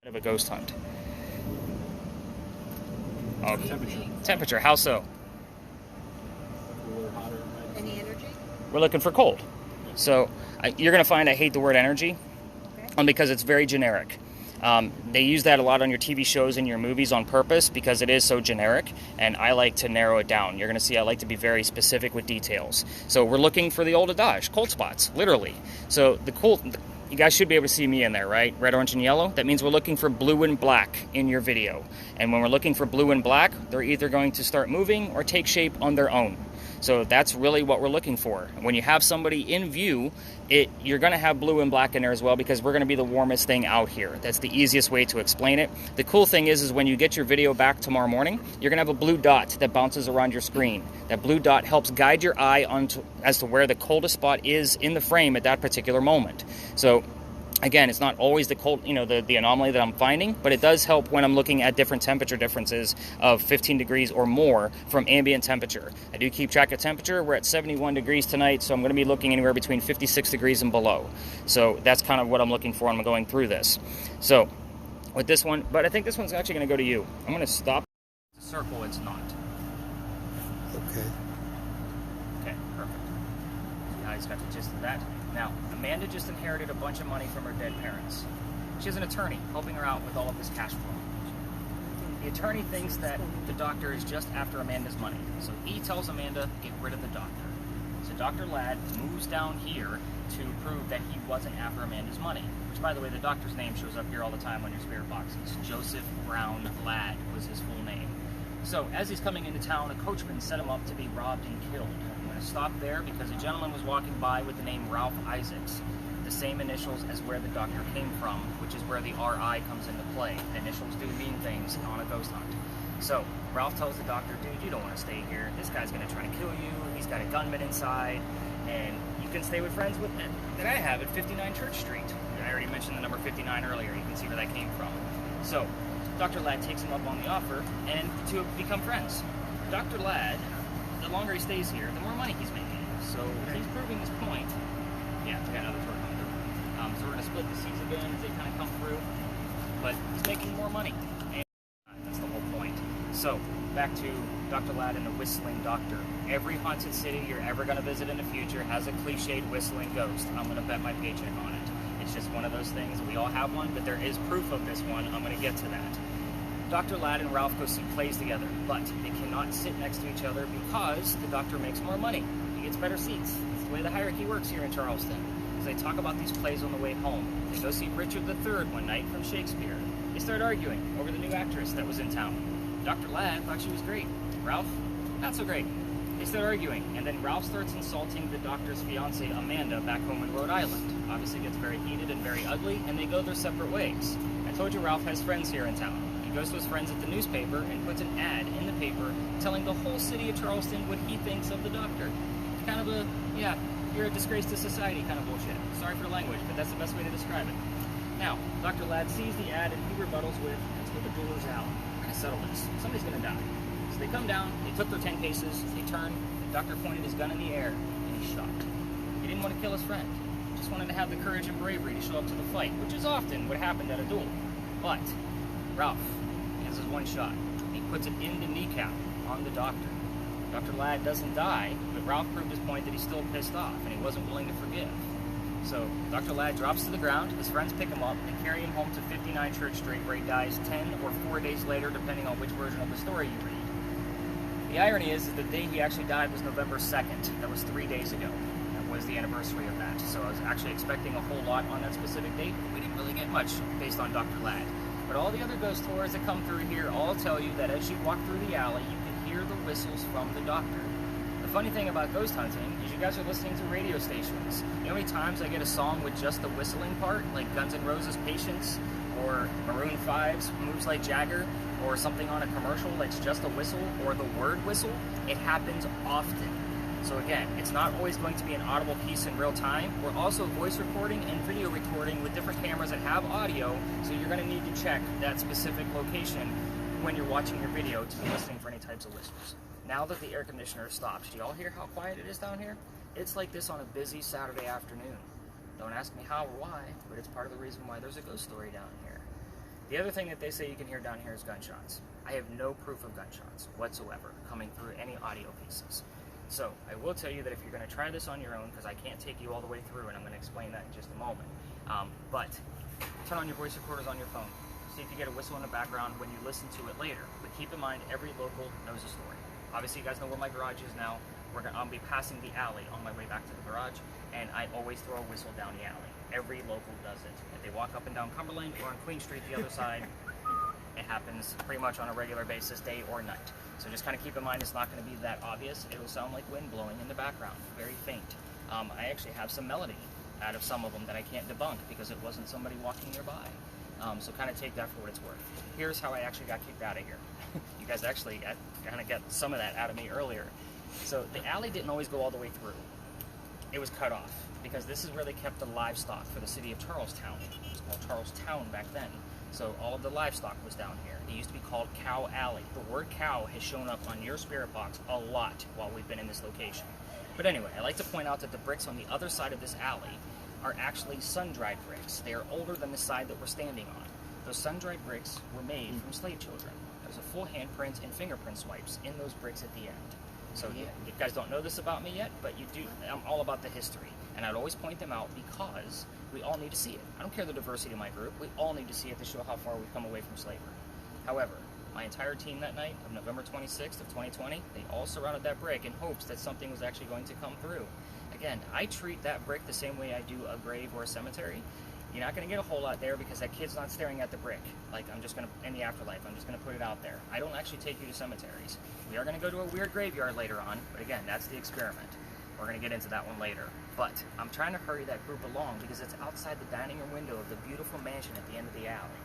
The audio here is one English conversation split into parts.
Of a ghost hunt. Oh, temperature. How so? Cooler, hotter. Any energy? We're looking for cold. So you're going to find I hate the word energy, because it's very generic. They use that a lot on your TV shows and your movies on purpose because it is so generic, and I like to narrow it down. You're going to see I like to be very specific with details. So we're looking for the old adage, cold spots, literally. So you guys should be able to see me in there, right? Red, orange, and yellow. That means we're looking for blue and black in your video. And when we're looking for blue and black, they're either going to start moving or take shape on their own. So that's really what we're looking for. When you have somebody in view, you're going to have blue and black in there as well, because we're going to be the warmest thing out here. That's the easiest way to explain it. The cool thing is when you get your video back tomorrow morning, you're going to have a blue dot that bounces around your screen. That blue dot helps guide your eye as to where the coldest spot is in the frame at that particular moment. So again, it's not always the cold, the anomaly that I'm finding, but it does help when I'm looking at different temperature differences of 15 degrees or more from ambient temperature. I do keep track of temperature. We're at 71 degrees tonight, so I'm going to be looking anywhere between 56 degrees and below. So that's kind of what I'm looking for when I'm going through this. So with this one, but I think this one's actually going to go to you. I'm going to stop. Circle, it's not. Okay. Okay, perfect. You guys got the gist of that. Now, Amanda just inherited a bunch of money from her dead parents. She has an attorney helping her out with all of this cash flow. The attorney thinks that the doctor is just after Amanda's money. So he tells Amanda, get rid of the doctor. So Dr. Ladd moves down here to prove that he wasn't after Amanda's money. Which, by the way, the doctor's name shows up here all the time on your spirit boxes. Joseph Brown Ladd was his full name. So as he's coming into town, a coachman set him up to be robbed and killed. I'm going to stop there because a gentleman was walking by with the name Ralph Isaacs, the same initials as where the doctor came from, which is where the RI comes into play. The initials do mean things on a ghost hunt. So Ralph tells the doctor, dude, you don't want to stay here. This guy's going to try to kill you. He's got a gunman inside, and you can stay with friends that I have at 59 Church Street. I already mentioned the number 59 earlier. You can see where that came from. So Dr. Ladd takes him up on the offer and to become friends. Dr. Ladd, the longer he stays here, the more money he's making. So he's proving his point. Yeah, we got another tour coming through. So we're going to split the seats again as they kind of come through. But he's making more money. And that's the whole point. So back to Dr. Ladd and the whistling doctor. Every haunted city you're ever going to visit in the future has a cliched whistling ghost. I'm going to bet my paycheck on it. It's just one of those things. We all have one, but there is proof of this one. I'm going to get to that. Dr. Ladd and Ralph go see plays together, but they cannot sit next to each other because the doctor makes more money. He gets better seats. It's the way the hierarchy works here in Charleston. As they talk about these plays on the way home, they go see Richard III one night from Shakespeare. They start arguing over the new actress that was in town. Dr. Ladd thought she was great. Ralph, not so great. They start arguing, and then Ralph starts insulting the doctor's fiancée, Amanda, back home in Rhode Island. Obviously gets very heated and very ugly, and they go their separate ways. I told you Ralph has friends here in town. He goes to his friends at the newspaper and puts an ad in the paper telling the whole city of Charleston what he thinks of the doctor. It's kind of a, yeah, you're a disgrace to society kind of bullshit. Sorry for the language, but that's the best way to describe it. Now, Dr. Ladd sees the ad and he rebuttals with, let's get the jewelers out. We're going to settle this. Somebody's going to die. So they come down, they took their 10 paces, they turned, the doctor pointed his gun in the air, and he shot. He didn't want to kill his friend. He just wanted to have the courage and bravery to show up to the fight, which is often what happened at a duel. But Ralph, he has his one shot. He puts it in the kneecap on the doctor. Dr. Ladd doesn't die, but Ralph proved his point that he's still pissed off, and he wasn't willing to forgive. So Dr. Ladd drops to the ground, his friends pick him up, and carry him home to 59 Church Street, where he dies 10 or 4 days later, depending on which version of the story you read. The irony is the day he actually died was November 2nd. That was 3 days ago. That was the anniversary of that. So I was actually expecting a whole lot on that specific date, but we didn't really get much based on Dr. Ladd. But all the other ghost tours that come through here all tell you that as you walk through the alley, you can hear the whistles from the doctor. The funny thing about ghost hunting is you guys are listening to radio stations. You know how many times I get a song with just the whistling part, like Guns N' Roses' Patience, or Maroon 5's Moves Like Jagger, or something on a commercial that's just a whistle, or the word whistle? It happens often. So again, it's not always going to be an audible piece in real time. We're also voice recording and video recording with different cameras that have audio, so you're going to need to check that specific location when you're watching your video to be listening for any types of whistles. Now that the air conditioner stopped, do you all hear how quiet it is down here? It's like this on a busy Saturday afternoon. Don't ask me how or why, but it's part of the reason why there's a ghost story down here. The other thing that they say you can hear down here is gunshots. I have no proof of gunshots whatsoever coming through any audio pieces. So I will tell you that if you're going to try this on your own, because I can't take you all the way through, and I'm going to explain that in just a moment, but turn on your voice recorders on your phone. See if you get a whistle in the background when you listen to it later. But keep in mind, every local knows a story. Obviously, you guys know where my garage is now. I'll be passing the alley on my way back to the garage, and I always throw a whistle down the alley. Every local does it. If they walk up and down Cumberland or on Queen Street the other side, it happens pretty much on a regular basis, day or night. So just kind of keep in mind, it's not going to be that obvious. It'll sound like wind blowing in the background, very faint. I actually have some melody out of some of them that I can't debunk because it wasn't somebody walking nearby. So kind of take that for what it's worth. Here's how I actually got kicked out of here. You guys actually kind of got some of that out of me earlier. So the alley didn't always go all the way through. It was cut off because this is where they kept the livestock for the city of Charlestown. It was called Charlestown back then. So all of the livestock was down here. It used to be called Cow Alley. The word cow has shown up on your spirit box a lot while we've been in this location. But anyway, I like to point out that the bricks on the other side of this alley are actually sun-dried bricks. They are older than the side that we're standing on. Those sun-dried bricks were made from slave children. There's a full handprint and fingerprint swipes in those bricks at the end. So you guys don't know this about me yet, but you do. I'm all about the history, and I'd always point them out because we all need to see it. I don't care the diversity of my group. We all need to see it to show how far we've come away from slavery. However, my entire team that night of November 26th of 2020, they all surrounded that brick in hopes that something was actually going to come through. Again, I treat that brick the same way I do a grave or a cemetery. You're not going to get a whole lot there because that kid's not staring at the brick. Like, I'm just going to, in the afterlife, I'm just going to put it out there. I don't actually take you to cemeteries. We are going to go to a weird graveyard later on, but again, that's the experiment. We're going to get into that one later. But I'm trying to hurry that group along because it's outside the dining room window of the beautiful mansion at the end of the alley.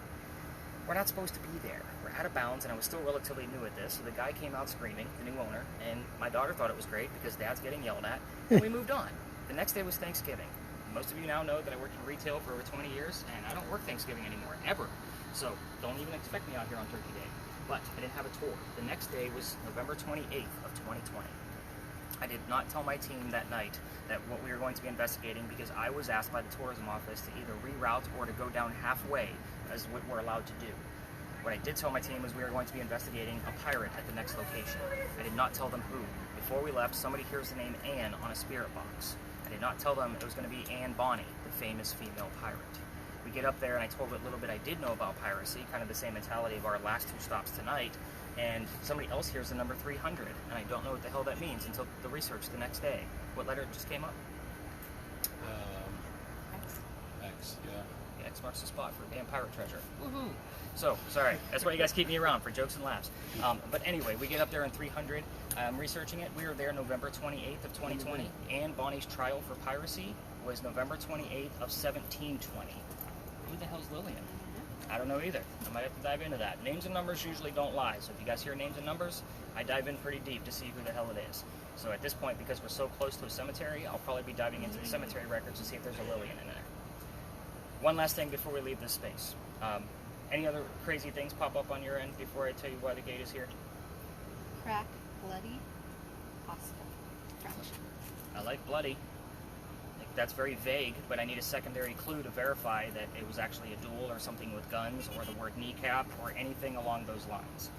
We're not supposed to be there. We're out of bounds, and I was still relatively new at this, so the guy came out screaming, the new owner, and my daughter thought it was great because Dad's getting yelled at, and we moved on. The next day was Thanksgiving. Most of you now know that I worked in retail for over 20 years, and I don't work Thanksgiving anymore, ever. So don't even expect me out here on Turkey Day. But I didn't have a tour. The next day was November 28th of 2020. I did not tell my team that night that what we were going to be investigating because I was asked by the tourism office to either reroute or to go down halfway as what we're allowed to do. What I did tell my team was we were going to be investigating a pirate at the next location. I did not tell them who. Before we left, somebody hears the name Anne on a spirit box. I did not tell them it was going to be Anne Bonny, the famous female pirate. We get up there and I told what little bit I did know about piracy, kind of the same mentality of our last two stops tonight, and somebody else hears the number 300, and I don't know what the hell that means until the research the next day. What letter just came up? X, yeah. X marks the spot for damn pirate treasure. Woohoo! So, sorry, that's why you guys keep me around, for jokes and laughs. But anyway, we get up there in 300, researching it. We were there November 28th of 2020. Anne Bonny's trial for piracy was November 28th of 1720. Who the hell's Lillian? I don't know either. I might have to dive into that. Names and numbers usually don't lie, so if you guys hear names and numbers, I dive in pretty deep to see who the hell it is. So at this point, because we're so close to a cemetery, I'll probably be diving into the cemetery records to see if there's a Lillian in there. One last thing before we leave this space. Any other crazy things pop up on your end before I tell you why the gate is here? Crack, bloody, hospital, fracture. I like bloody. That's very vague, but I need a secondary clue to verify that it was actually a duel or something with guns or the word kneecap or anything along those lines.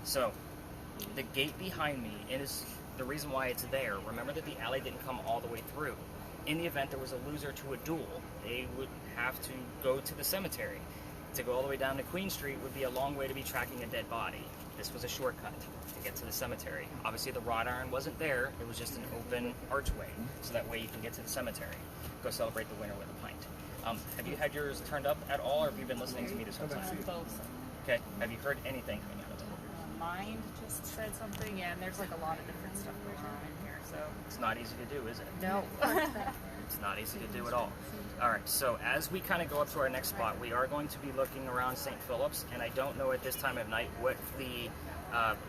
So, the gate behind me is the reason why it's there. Remember that the alley didn't come all the way through. In the event there was a loser to a duel, they would have to go to the cemetery. To go all the way down to Queen Street would be a long way to be tracking a dead body. This was a shortcut to get to the cemetery. Obviously the wrought iron wasn't there, it was just an open archway, so that way you can get to the cemetery. Go celebrate the winter with a pint. Have you had yours turned up at all, or have you been listening to me this whole time? Both. Okay, have you heard anything coming out of it? Mind just said something, yeah, and there's like a lot of different stuff going on in here, so. It's not easy to do, is it? No. It's not easy to do at all. Alright, so as we kind of go up to our next spot, we are going to be looking around St. Philip's, and I don't know at this time of night what the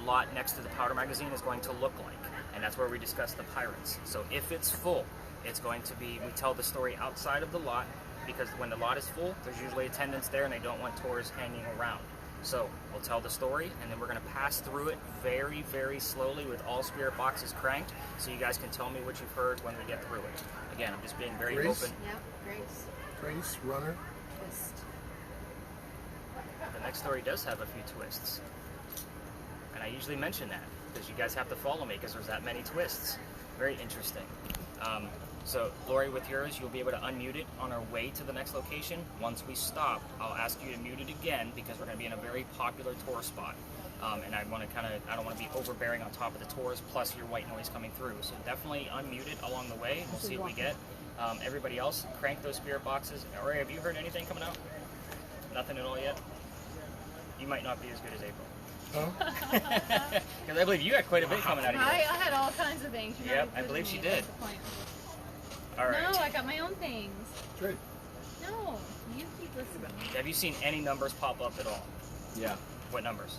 lot next to the powder magazine is going to look like, and that's where we discuss the pirates. So if it's full, it's going to be, we tell the story outside of the lot, because when the lot is full, there's usually attendants there and they don't want tourists hanging around. So we'll tell the story, and then we're going to pass through it very, very slowly with all spirit boxes cranked, so you guys can tell me what you've heard when we get through it. Again, I'm just being very Grace? open. Yep, Grace. Grace, runner. Twist. The next story does have a few twists. And I usually mention that because you guys have to follow me because there's that many twists. Very interesting. So, Lori, with yours, you'll be able to unmute it on our way to the next location. Once we stop, I'll ask you to mute it again because we're going to be in a very popular tour spot. And I want to I don't want to be overbearing on top of the tours, plus your white noise coming through. So definitely unmute it along the way. We'll see what we get. Everybody else, crank those spirit boxes. Ori, have you heard anything coming out? Nothing at all yet? You might not be as good as April. Because I believe you had quite a bit coming out of you. I had all kinds of things. Yep, I believe she did. All right. No, I got my own things. Great. No, you keep listening. Have you seen any numbers pop up at all? Yeah. What numbers?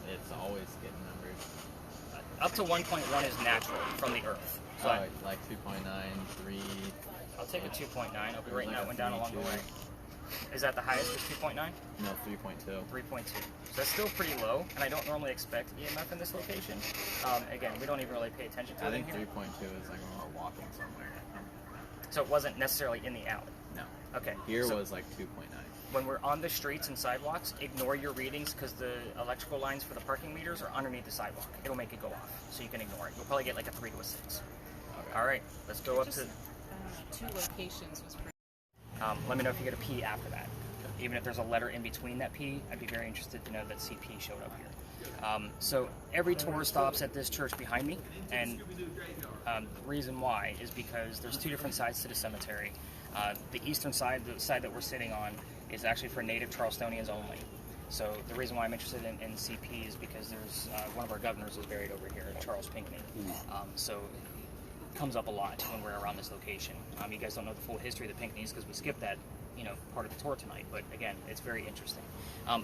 It's always getting numbers. Up to 1.1 is natural from the Earth. So Like 2.9, 3. I'll take a 2.9. I'll be writing that one down along the way. Is that the highest? Is 2.9? No, 3.2. 3.2. So that's still pretty low, and I don't normally expect EMF in this location. Again, we don't even really pay attention to it. I think in here. 3.2 is like when we're walking somewhere. So it wasn't necessarily in the alley. No. Okay. Here so was like 2.9. when we're on the streets and sidewalks, ignore your readings because the electrical lines for the parking meters are underneath the sidewalk. It'll make it go off, so you can ignore it. You'll probably get like a 3 to a 6. Okay. All right, let's go up to. 2 locations was pretty. Let me know if you get a P after that. Even if there's a letter in between that P, I'd be very interested to know that CP showed up here. So every tour stops at this church behind me, and the reason why is because there's 2 different sides to the cemetery. The eastern side, the side that we're sitting on, is actually for native Charlestonians only. So the reason why I'm interested in CP is because there's one of our governors is buried over here, Charles Pinckney. So it comes up a lot when we're around this location. You guys don't know the full history of the Pinckneys because we skipped that, part of the tour tonight. But again, it's very interesting.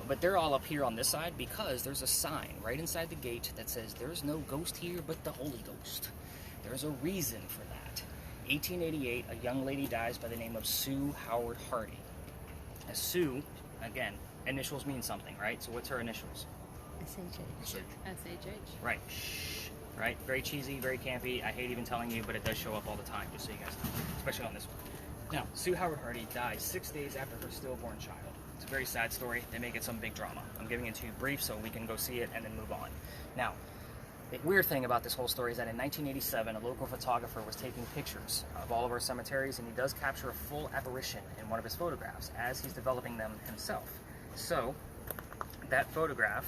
But they're all up here on this side because there's a sign right inside the gate that says there's no ghost here but the Holy Ghost. There's a reason for that. 1888, a young lady dies by the name of Sue Howard Hardy. Sue, again, initials mean something, right? So what's her initials? SHH. Right. Right? Very cheesy, very campy. I hate even telling you, but it does show up all the time, just so you guys know, especially on this one. Now, Sue Howard Hardy died 6 days after her stillborn child. It's a very sad story. They make it some big drama. I'm giving it to you brief so we can go see it and then move on. Now, the weird thing about this whole story is that in 1987, a local photographer was taking pictures of all of our cemeteries, and he does capture a full apparition in one of his photographs as he's developing them himself. So, that photograph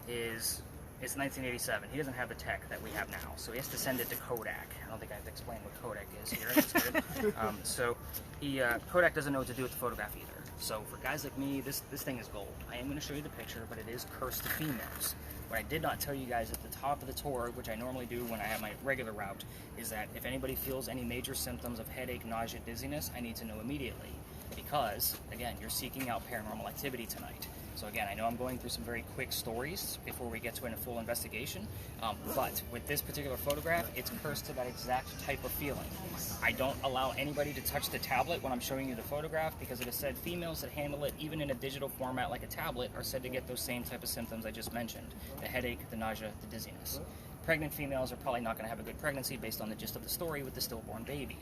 is... It's 1987. He doesn't have the tech that we have now, so he has to send it to Kodak. I don't think I have to explain what Kodak is here. That's good. Kodak doesn't know what to do with the photograph either. So for guys like me, this thing is gold. I am going to show you the picture, but it is cursed to females. What I did not tell you guys at the top of the tour, which I normally do when I have my regular route, is that if anybody feels any major symptoms of headache, nausea, dizziness, I need to know immediately. Because, again, you're seeking out paranormal activity tonight. So again, I know I'm going through some very quick stories before we get to a full investigation, but with this particular photograph, it's cursed to that exact type of feeling. I don't allow anybody to touch the tablet when I'm showing you the photograph because it is said females that handle it, even in a digital format like a tablet, are said to get those same type of symptoms I just mentioned. The headache, the nausea, the dizziness. Pregnant females are probably not going to have a good pregnancy based on the gist of the story with the stillborn baby.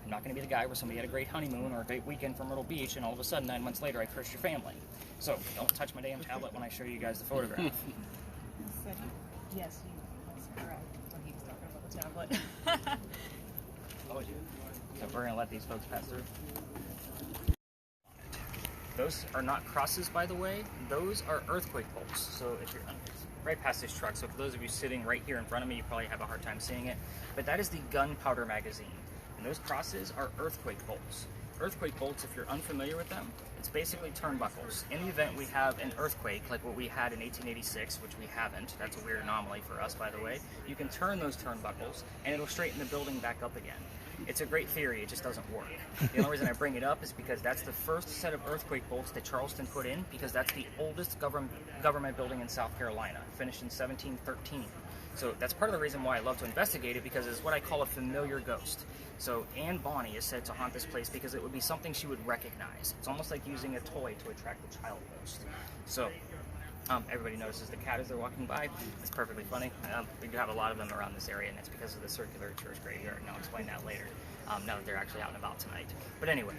I'm not going to be the guy where somebody had a great honeymoon or a great weekend from Myrtle Beach and all of a sudden 9 months later I cursed your family. So don't touch my damn tablet when I show you guys the photograph. Yes, he was correct when he was talking about the tablet. Oh, so we're going to let these folks pass through. Those are not crosses, by the way. Those are earthquake bolts. So if you're right past this truck, so for those of you sitting right here in front of me, you probably have a hard time seeing it. But that is the gunpowder magazine. And those crosses are earthquake bolts. Earthquake bolts, if you're unfamiliar with them, it's basically turnbuckles. In the event we have an earthquake, like what we had in 1886, which we haven't, that's a weird anomaly for us, by the way, you can turn those turnbuckles, and it'll straighten the building back up again. It's a great theory, it just doesn't work. The only reason I bring it up is because that's the first set of earthquake bolts that Charleston put in, because that's the oldest government building in South Carolina, finished in 1713. So that's part of the reason why I love to investigate it, because it's what I call a familiar ghost. So Anne Bonny is said to haunt this place because it would be something she would recognize. It's almost like using a toy to attract the child ghost. So everybody notices the cat as they're walking by. It's perfectly funny. We do have a lot of them around this area, and it's because of the circular church graveyard, and I'll explain that later, now that they're actually out and about tonight. But anyway,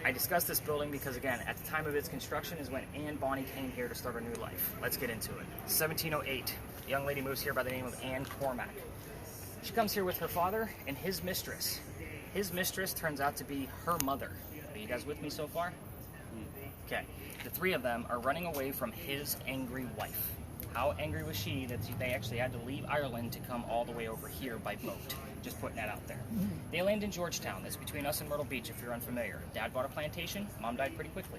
I discussed this building because, again, at the time of its construction is when Anne Bonny came here to start a new life. Let's get into it. 1708, a young lady moves here by the name of Anne Cormack. She comes here with her father and his mistress. His mistress turns out to be her mother. Are you guys with me so far? Okay. The three of them are running away from his angry wife. How angry was she that they actually had to leave Ireland to come all the way over here by boat? Just putting that out there. They land in Georgetown. That's between us and Myrtle Beach, if you're unfamiliar. Dad bought a plantation. Mom died pretty quickly.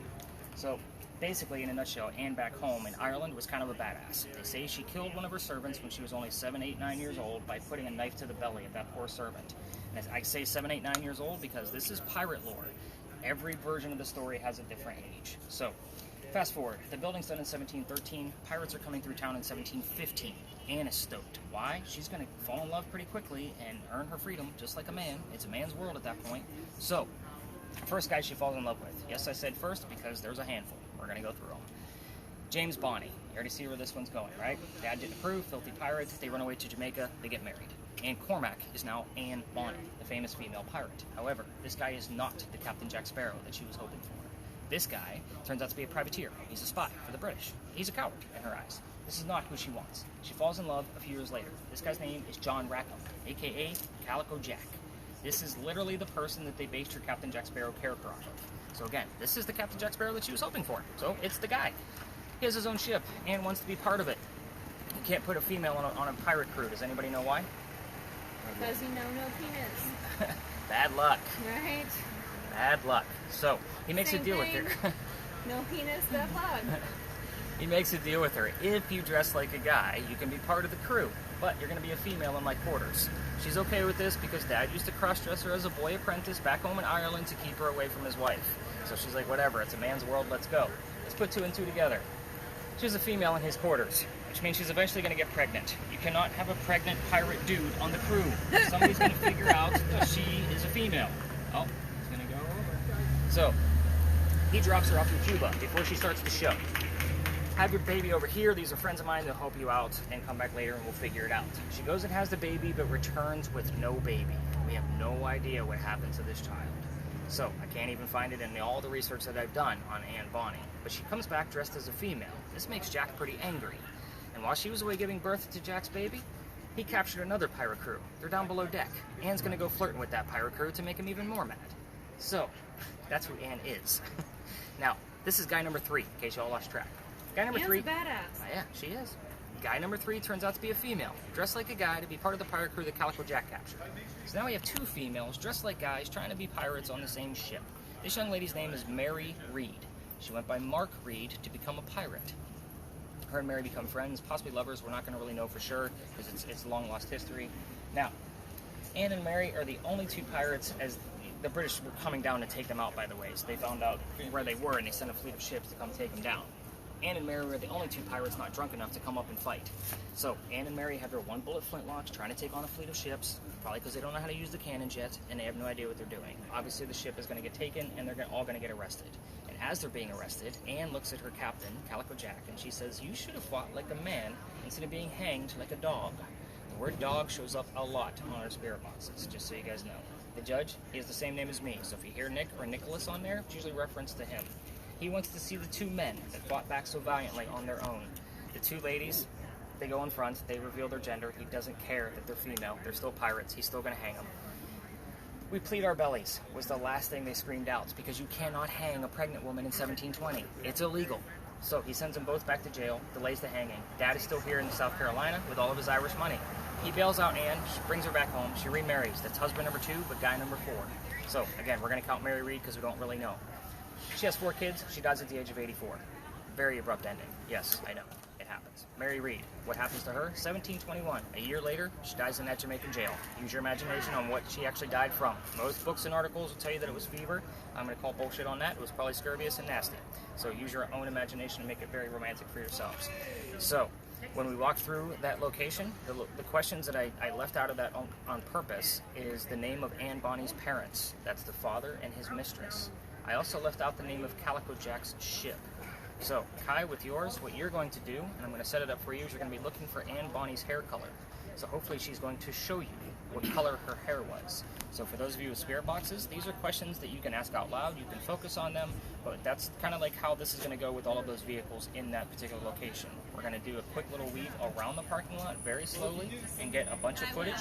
So basically, in a nutshell, Anne back home in Ireland was kind of a badass. They say she killed one of her servants when she was only 7, 8, 9 years old by putting a knife to the belly of that poor servant. And I say 7, 8, 9 years old because this is pirate lore. Every version of the story has a different age. So, fast forward. The building's done in 1713. Pirates are coming through town in 1715. Anne is stoked. Why? She's going to fall in love pretty quickly and earn her freedom, just like a man. It's a man's world at that point. So, first guy she falls in love with. Yes, I said first because there's a handful. We're going to go through them. James Bonny. You already see where this one's going, right? Dad didn't approve. Filthy pirate. They run away to Jamaica. They get married. Anne Cormack is now Anne Bonny, the famous female pirate. However, this guy is not the Captain Jack Sparrow that she was hoping for. This guy turns out to be a privateer. He's a spy for the British. He's a coward in her eyes. This is not who she wants. She falls in love a few years later. This guy's name is John Rackham, a.k.a. Calico Jack. This is literally the person that they based her Captain Jack Sparrow character off of. So again, this is the Captain Jack Sparrow that she was hoping for. So it's the guy. He has his own ship and wants to be part of it. You can't put a female on a pirate crew. Does anybody know why? Because you know no penis. Bad luck. Right? Bad luck. So he makes Same a deal thing. with her. No penis, that plug. He makes a deal with her. If you dress like a guy, you can be part of the crew, but you're going to be a female in my quarters. She's okay with this because Dad used to cross-dress her as a boy apprentice back home in Ireland to keep her away from his wife. So she's like, whatever, it's a man's world, let's go. Let's put 2 and 2 together. She's a female in his quarters, which means she's eventually going to get pregnant. You cannot have a pregnant pirate dude on the crew. Somebody's going to figure out that she is a female. Oh, he's going to go over. So, he drops her off in Cuba before she starts the show. Have your baby over here. These are friends of mine. They'll help you out and come back later and we'll figure it out. She goes and has the baby but returns with no baby. We have no idea what happened to this child. So I can't even find it in all the research that I've done on Anne Bonny. But she comes back dressed as a female. This makes Jack pretty angry. And while she was away giving birth to Jack's baby, he captured another pirate crew. They're down below deck. Anne's going to go flirting with that pirate crew to make him even more mad. So, that's who Anne is. Now, this is guy number 3, in case y'all lost track. Guy number Anne's 3. a badass. Yeah, she is. Guy number 3 turns out to be a female, dressed like a guy to be part of the pirate crew that Calico Jack captured. So now we have 2 females dressed like guys trying to be pirates on the same ship. This young lady's name is Mary Reed. She went by Mark Reed to become a pirate. Her and Mary become friends, possibly lovers. We're not going to really know for sure because it's long lost history. Now, Anne and Mary are the only 2 pirates as the British were coming down to take them out, by the way. So they found out where they were and they sent a fleet of ships to come take them down. Anne and Mary were the only 2 pirates not drunk enough to come up and fight. So Anne and Mary have their 1-bullet flintlocks trying to take on a fleet of ships, probably because they don't know how to use the cannons yet, and they have no idea what they're doing. Obviously the ship is going to get taken, and they're all going to get arrested. And as they're being arrested, Anne looks at her captain, Calico Jack, and she says, "You should have fought like a man instead of being hanged like a dog." The word dog shows up a lot on our spirit boxes, just so you guys know. The judge, he has the same name as me, so if you hear Nick or Nicholas on there, it's usually reference to him. He wants to see the 2 men that fought back so valiantly on their own. The 2 ladies, they go in front, they reveal their gender. He doesn't care that they're female. They're still pirates. He's still going to hang them. "We plead our bellies," was the last thing they screamed out, because you cannot hang a pregnant woman in 1720. It's illegal. So he sends them both back to jail, delays the hanging. Dad is still here in South Carolina with all of his Irish money. He bails out Anne, brings her back home. She remarries. That's husband number 2, but guy number 4. So, again, we're going to count Mary Reed because we don't really know. She has 4 kids. She dies at the age of 84. Very abrupt ending. Yes, I know. It happens. Mary Reed. What happens to her? 1721. A year later, she dies in that Jamaican jail. Use your imagination on what she actually died from. Most books and articles will tell you that it was fever. I'm going to call bullshit on that. It was probably scurvious and nasty. So use your own imagination and make it very romantic for yourselves. So, when we walk through that location, the questions that I left out of that on purpose is the name of Anne Bonny's parents. That's the father and his mistress. I also left out the name of Calico Jack's ship. So, Kai, with yours, what you're going to do, and I'm going to set it up for you, is you're going to be looking for Anne Bonny's hair color. So hopefully she's going to show you what color her hair was. So for those of you with spirit boxes, these are questions that you can ask out loud. You can focus on them, but that's kind of like how this is going to go with all of those vehicles in that particular location. We're going to do a quick little weave around the parking lot very slowly and get a bunch of footage.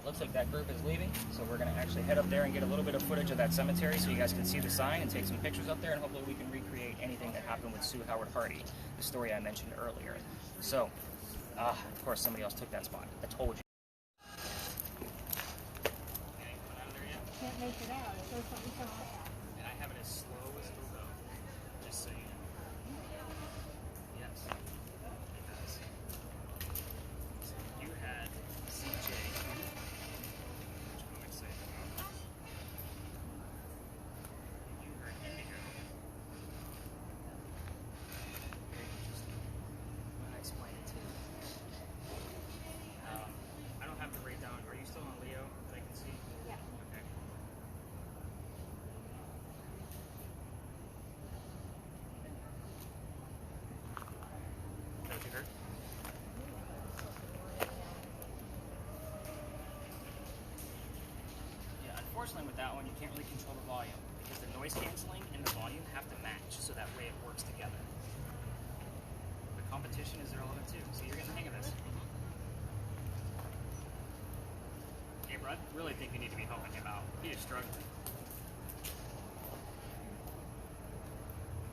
Looks like that group is leaving, so we're going to actually head up there and get a little bit of footage of that cemetery so you guys can see the sign and take some pictures up there, and hopefully we can recreate anything that happened with Sue Howard Hardy, the story I mentioned earlier. So, of course, somebody else took that spot. I told you. Can't make it out. It goes something so fast. And I have it as slow as it'll go, just so you know. Yes, it does. So you had CJ, which I'm excited about. You heard Indigo. Very interesting. I'm gonna explain it to you. I don't have to write down. Are you still on Leo that I can see? Yeah. Okay. Is that what you heard? Yeah, unfortunately with that one, you can't really control the volume because the noise canceling and the volume have to match so that way it works together. The competition is irrelevant too, so you're getting the hang of this. Hey, bro, I really think you need to be helping him out. He is struggling.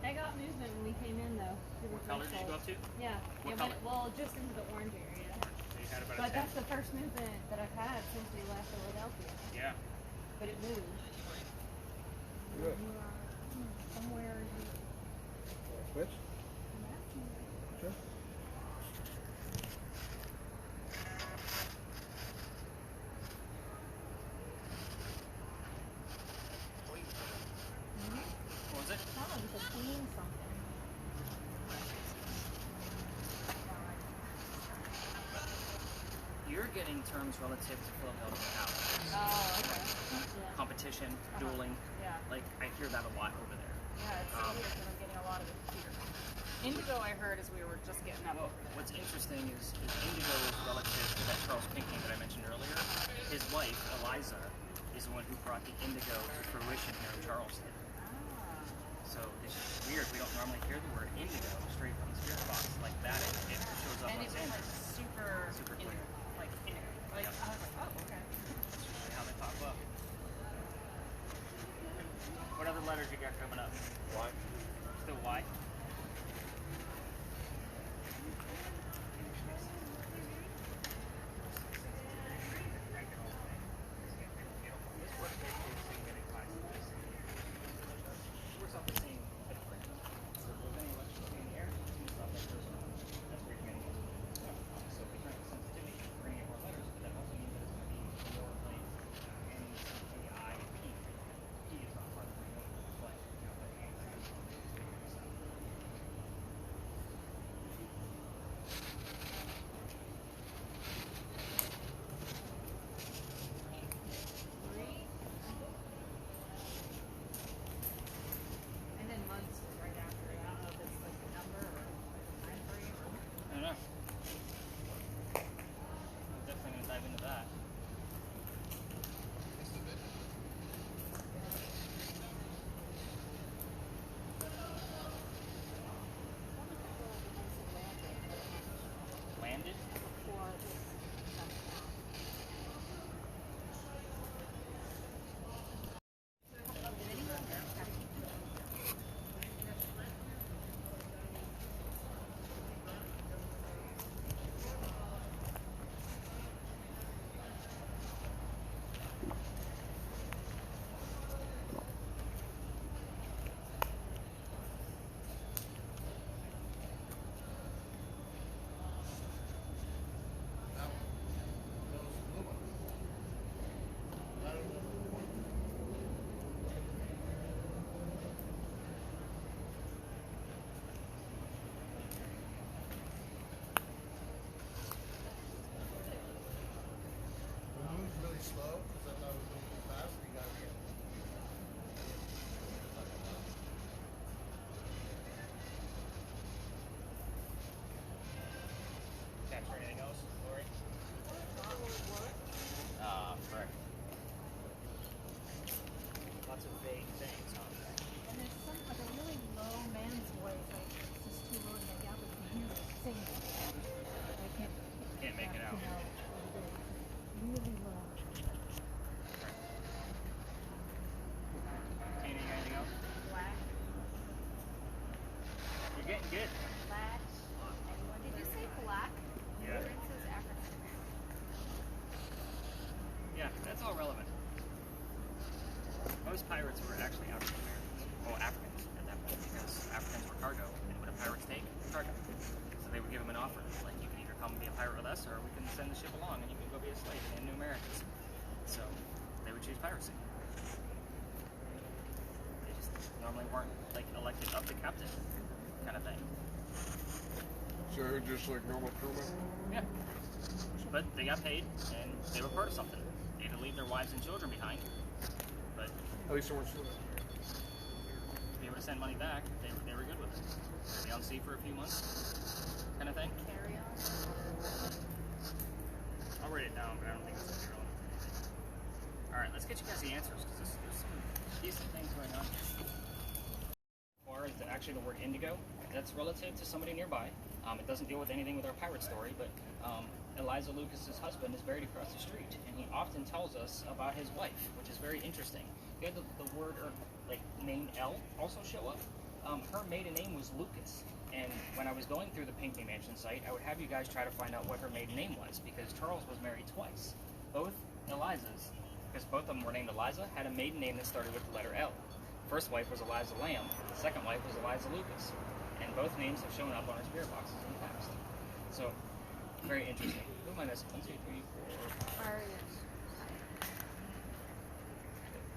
I got movement when we came in though. What color did you go up to? Yeah. What It color? went, well, just into the orange area. So you had about But a 10. that's the first movement that I've had since we left Philadelphia. Yeah. But it moved. Good. Somewhere. Switch? Sure. What was it? Someone to clean something. You're getting terms relative to Philadelphia now. Oh, okay. Yeah. Competition, dueling. Yeah. Like, I hear that a lot over there. Yeah, it's so weird because I'm getting a lot of it here. Indigo, I heard, as we were just getting up Well, over there. what's interesting is Indigo is relative to that Charles Pinckney that I mentioned earlier. His wife, Eliza, is the one who brought the indigo to fruition here in Charleston. Ah. So it's just weird. We don't normally hear the word indigo straight from the spirit box like that. It shows up And on it went like Xanders. super, Super in, clear. like in it. Like, Yep. I was like, oh, okay. That's usually how they pop up. What other letters you got coming up? Why? Still Y? Works off the same footprint. So if there's any electricity in the air, Black. Did you say black? Yeah. It says African American. Yeah, that's all relevant. Most pirates were actually African Americans. Well, Africans at that point, because Africans were cargo, and what do pirates take? Cargo. So they would give them an offer, like you can either come be a pirate with us, or we can send the ship along, and you can go be a slave in New Americas. So they would choose piracy. They just normally weren't like elected up to captain, kind of thing. So just like normal crewmen? Yeah. But they got paid, and they were part of something. They had to leave their wives and children behind. But At least someone's still to be able to send money back, they were good with it. Be on sea for a few months, kind of thing. Carry on. I'll write it down, but I don't think it's going to be relevant to anything. Alright, let's get you guys the answers, because there's some decent things going on here. As far as actually the word indigo, that's relative to somebody nearby. It doesn't deal with anything with our pirate story, but Eliza Lucas's husband is buried across the street, and he often tells us about his wife, which is very interesting. You had the word, or like name L also show up. Her maiden name was Lucas, and when I was going through the Pinckney Mansion site, I would have you guys try to find out what her maiden name was, because Charles was married twice. Both Elizas, because both of them were named Eliza, had a maiden name that started with the letter L. First wife was Eliza Lamb, the second wife was Eliza Lucas, and both names have shown up on our spirit boxes in the past. So, very interesting. Who am I missing? 1, 2, 3, 4. Ari.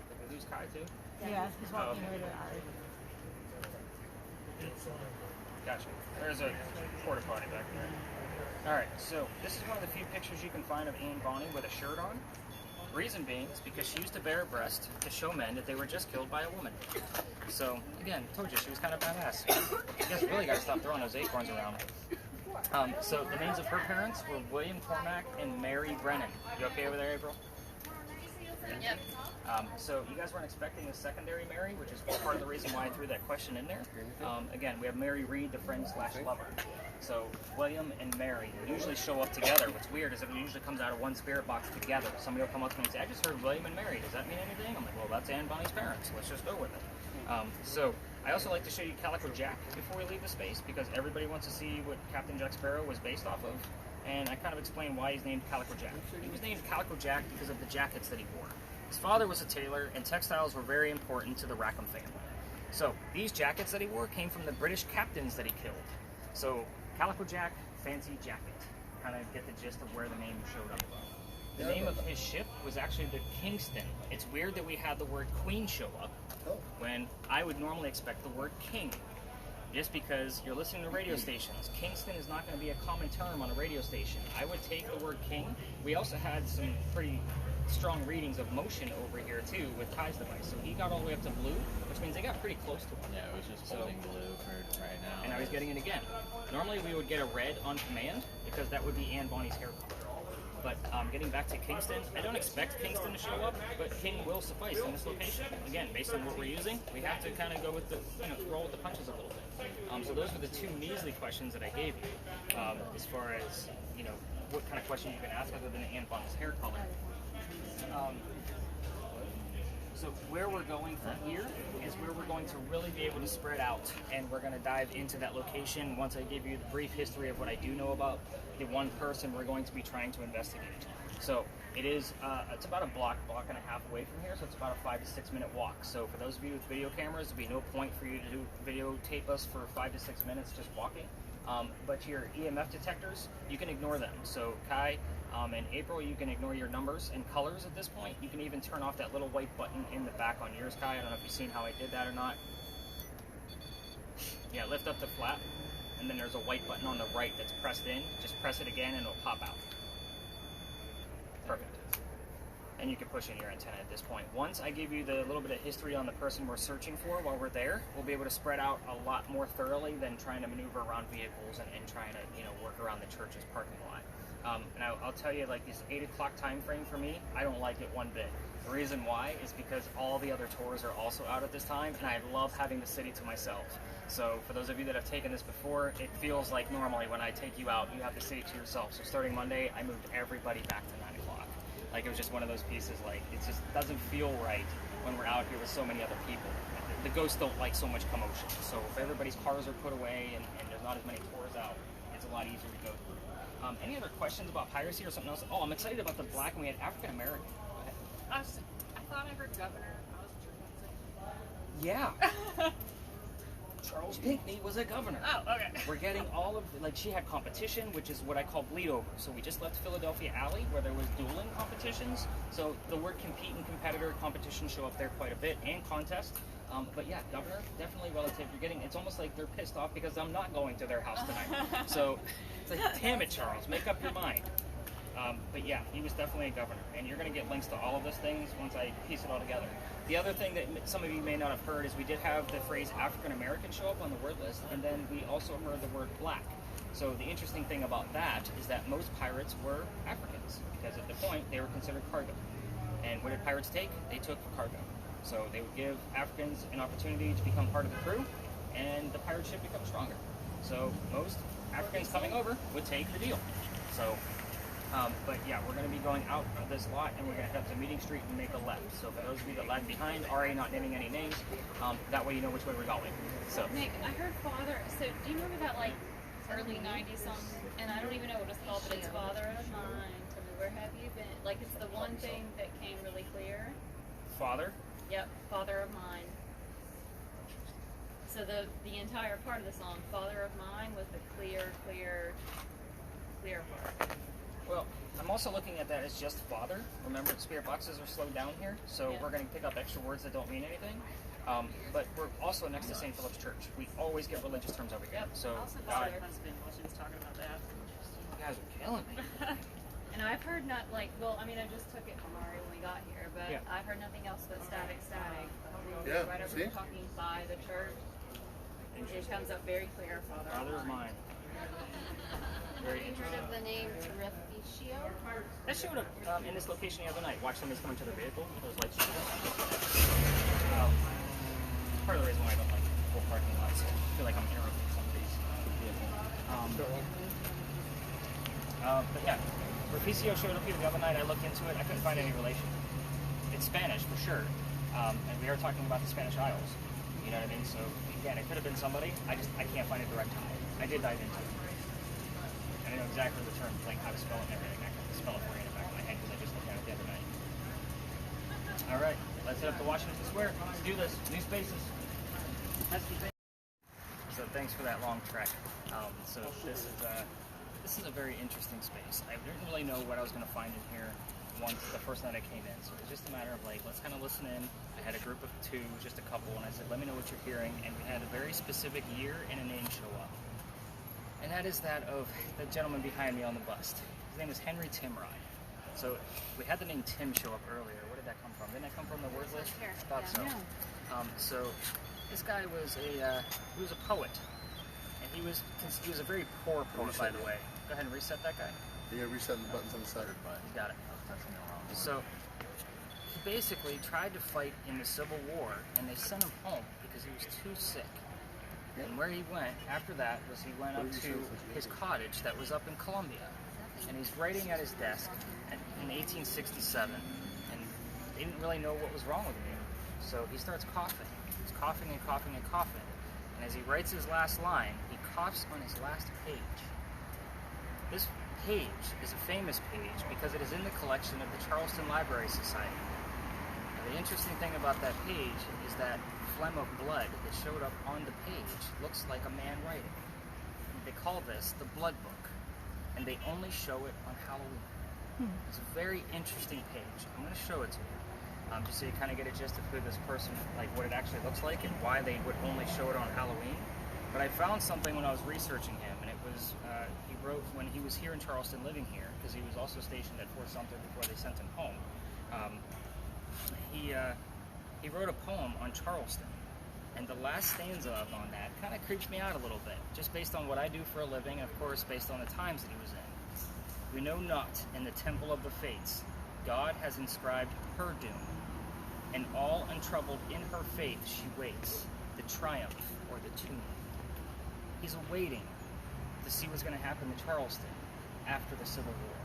Did we lose Kai too? Yeah, he's walking okay. over to Ari. Gotcha. There's a porta potty back there. Alright, so this is one of the few pictures you can find of Anne Bonny with a shirt on. Reason being is because she used to bare her breast to show men that they were just killed by a woman. So, again, told you, she was kind of badass. You guys really got to stop throwing those acorns around. So, the names of her parents were William Cormack and Mary Brennan. You okay over there, April? Yep. So you guys weren't expecting a secondary Mary, which is part of the reason why I threw that question in there. Again, we have Mary Reed, the friend/lover. So William and Mary usually show up together. What's weird is it usually comes out of one spirit box together. Somebody will come up to me and say, I just heard William and Mary. Does that mean anything? I'm like, well, that's Anne Bonny's parents. Let's just go with it. So I also like to show you Calico Jack before we leave the space, because everybody wants to see what Captain Jack Sparrow was based off of. And I kind of explain why he's named Calico Jack. He was named Calico Jack because of the jackets that he wore. His father was a tailor, and textiles were very important to the Rackham family. So these jackets that he wore came from the British captains that he killed. So Calico Jack, fancy jacket. Kind of get the gist of where the name showed up from. The name of his ship was actually the Kingston. It's weird that we had the word Queen show up when I would normally expect the word King. Just because you're listening to radio stations. Kingston is not going to be a common term on a radio station. I would take the word king. We also had some pretty strong readings of motion over here too with Kai's device. So he got all the way up to blue, which means they got pretty close to him. Yeah, it was just holding blue for right now. And now he's getting it again. Normally we would get a red on command because that would be Anne Bonny's hair color. But getting back to Kingston, I don't expect Kingston to show up, but King will suffice in this location. Again, based on what we're using, we have to kind of go with the, roll with the punches a little bit. So those were the two measly questions that I gave you, as far as, what kind of question you can ask other than Anne Bonny's hair color. So where we're going from here is where we're going to really be able to spread out, and we're going to dive into that location once I give you the brief history of what I do know about the one person we're going to be trying to investigate. So it is, it's about a block and a half away from here, so it's about a 5 to 6 minute walk. So for those of you with video cameras, there'll be no point for you to videotape us for 5 to 6 minutes just walking. But your EMF detectors, you can ignore them. So Kai and April, you can ignore your numbers and colors at this point. You can even turn off that little white button in the back on yours, Kai. I don't know if you've seen how I did that or not. Yeah, lift up the flap, and then there's a white button on the right that's pressed in. Just press it again and it'll pop out. Perfect. And you can push in your antenna at this point. Once I give you the little bit of history on the person we're searching for while we're there, we'll be able to spread out a lot more thoroughly than trying to maneuver around vehicles and trying to, work around the church's parking lot. And I'll tell you, like, this 8 o'clock time frame for me, I don't like it one bit. The reason why is because all the other tours are also out at this time, and I love having the city to myself. So for those of you that have taken this before, it feels like normally when I take you out, you have the city to yourself. So starting Monday, I moved everybody back to 9 o'clock. Like, it was just one of those pieces, like, it just doesn't feel right when we're out here with so many other people. The ghosts don't like so much commotion. So if everybody's cars are put away and there's not as many Any other questions about piracy or something else? Oh, I'm excited about the black, and we had African American. Go ahead. I thought I heard governor. I wasn't sure what Yeah. Charles Pinckney was a governor. Oh, okay. We're getting all of, like, she had competition, which is what I call bleed over. So we just left Philadelphia Alley, where there was dueling competitions. So the word compete and competitor competition show up there quite a bit, and contest. But yeah, governor, definitely relative. You're getting, it's almost like they're pissed off because I'm not going to their house tonight. So it's like, damn it, Charles, make up your mind. But yeah, he was definitely a governor, and you're going to get links to all of those things once I piece it all together. The other thing that some of you may not have heard is we did have the phrase African American show up on the word list, and then we also heard the word black. So the interesting thing about that is that most pirates were Africans, because at the point they were considered cargo. And what did pirates take? They took cargo. So they would give Africans an opportunity to become part of the crew, and the pirate ship become stronger. So most Africans coming over would take the deal. So, but yeah, we're going to be going out of this lot, and we're going to head up to Meeting Street and make a left. So for those of you that lag behind, RA not naming any names, that way you know which way we're going. So Nick, I heard Father. So do you remember that like early '90s song? And I don't even know what it's called, but it's Father of Mine. Tell me where have you been? Like it's the one thing that came really clear. Father. Yep, Father of Mine. So the entire part of the song, Father of Mine, was the clear part. Well, I'm also looking at that as just father. Remember, spirit boxes are slowed down here, so Yeah. we're going to pick up extra words that don't mean anything. But we're also next to St. Philip's Church. We always get religious terms over here. Yep. So, Also, God, my husband while she was talking about that. you guys are killing me. And I've heard not like, well, I mean, I just took it from Ari when we got here, but Yeah. I've heard nothing else but static. Yeah, Right over see? here talking by the church. It comes up very clear, Father. Father of mine. Very Have you heard of the name Terrificio? That showed up in this location the other night. Watch somebody's coming to their vehicle. Those lights showed up. Part of the reason why I don't like full parking lots. I feel like I'm interrupting somebody's vehicle. But yeah, Reficio showed up here the other night. I looked into it. I couldn't find any relation. It's Spanish for sure, and we are talking about the Spanish Isles. You know what I mean? So again, it could have been somebody. I can't find a direct tie. I did dive into it. And I know exactly the term, like how to spell it and everything. I can spell it for you in the back of my head because I just looked at it the other night. All right, let's head up to Washington Square. Let's do this. New spaces. So thanks for that long trek. So this is a very interesting space. I didn't really know what I was going to find in here once the first night I came in. So it was just a matter of like, let's kind of listen in. I had a group of two, just a couple, and I said, let me know what you're hearing. And we had a very specific year and a name show up. And that is that of the gentleman behind me on the bust. His name is Henry Timrod. So we had the name Tim show up earlier. Where did that come from? Didn't that come from the word list? I thought so. So this guy was he was a poet, and he was a very poor poet, by the way. Go ahead and reset that guy. Yeah, resetting the buttons on the side. He's got it. So he basically tried to fight in the Civil War, and they sent him home because he was too sick. And where he went after that was he went up to his cottage that was up in Columbia, and he's writing at his desk in 1867, and they didn't really know what was wrong with him. So he starts coughing. He's coughing and coughing and coughing. And as he writes his last line, he coughs on his last page. This page is a famous page because it is in the collection of the Charleston Library Society. Now, the interesting thing about that page is that phlegm of blood that showed up on the page looks like a man writing. They call this the Blood Book, and they only show it on Halloween. It's a very interesting page. I'm going to show it to you, just so you kind of get a gist of who this person, like what it actually looks like, and why they would only show it on Halloween. But I found something when I was researching him, and it was he wrote when he was here in Charleston, living here, because he was also stationed at Fort Sumter before they sent him home. He wrote a poem on Charleston, and the last stanza on that kind of creeps me out a little bit, just based on what I do for a living, and of course based on the times that he was in. We know not in the temple of the fates, God has inscribed her doom, and all untroubled in her faith she waits, the triumph or the tomb. He's awaiting to see what's going to happen to Charleston after the Civil War.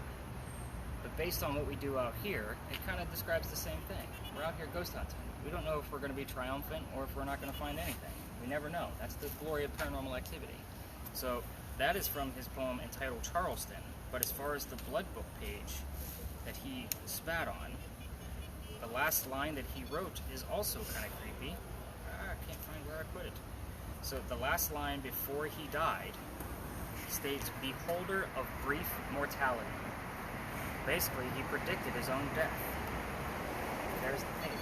But based on what we do out here, it kind of describes the same thing. We're out here ghost hunting. We don't know if we're going to be triumphant or if we're not going to find anything. We never know. That's the glory of paranormal activity. So that is from his poem entitled Charleston. But as far as the blood book page that he spat on, the last line that he wrote is also kind of creepy. I can't find where I put it. So the last line before he died states, "Beholder of brief mortality." Basically, he predicted his own death. There's the page.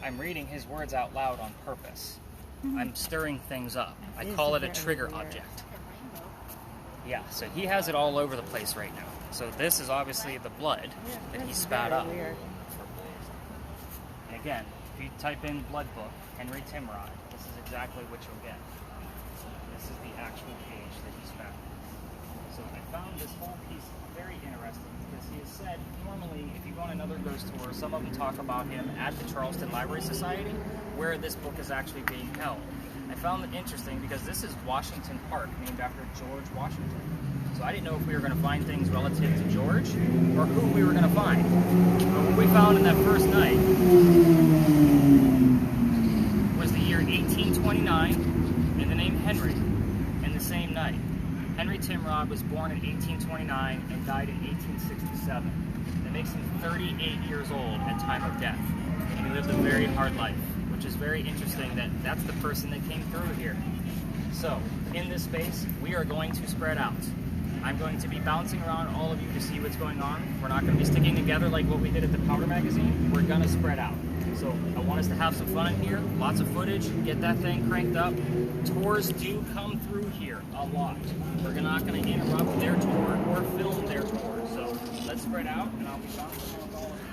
I'm reading his words out loud on purpose. I'm stirring things up. I call it a trigger object. Yeah, so he has it all over the place right now. So this is obviously the blood that he spat up. And again, if you type in blood book, Henry Timrod, this is exactly what you'll get. This is the actual page that he spat. So I found this whole piece very interesting because he has said, normally, if you go on another ghost tour, some of them talk about him at the Charleston Library Society, where this book is actually being held. I found it interesting because this is Washington Park, named after George Washington. So I didn't know if we were going to find things relative to George or who we were going to find. But what we found in that first night was the year 1829 and the name Henry in the same night. Henry Timrod was born in 1829 and died in 1867. That makes him 38 years old at time of death. And he lived a very hard life, which is very interesting that that's the person that came through here. So, in this space, we are going to spread out. I'm going to be bouncing around all of you to see what's going on. We're not going to be sticking together like what we did at the Powder Magazine. We're going to spread out. So I want us to have some fun in here, lots of footage, get that thing cranked up. Tours do come through here a lot. We're not going to interrupt their tour or film their tour. So let's spread out, and I'll be bouncing around all of you.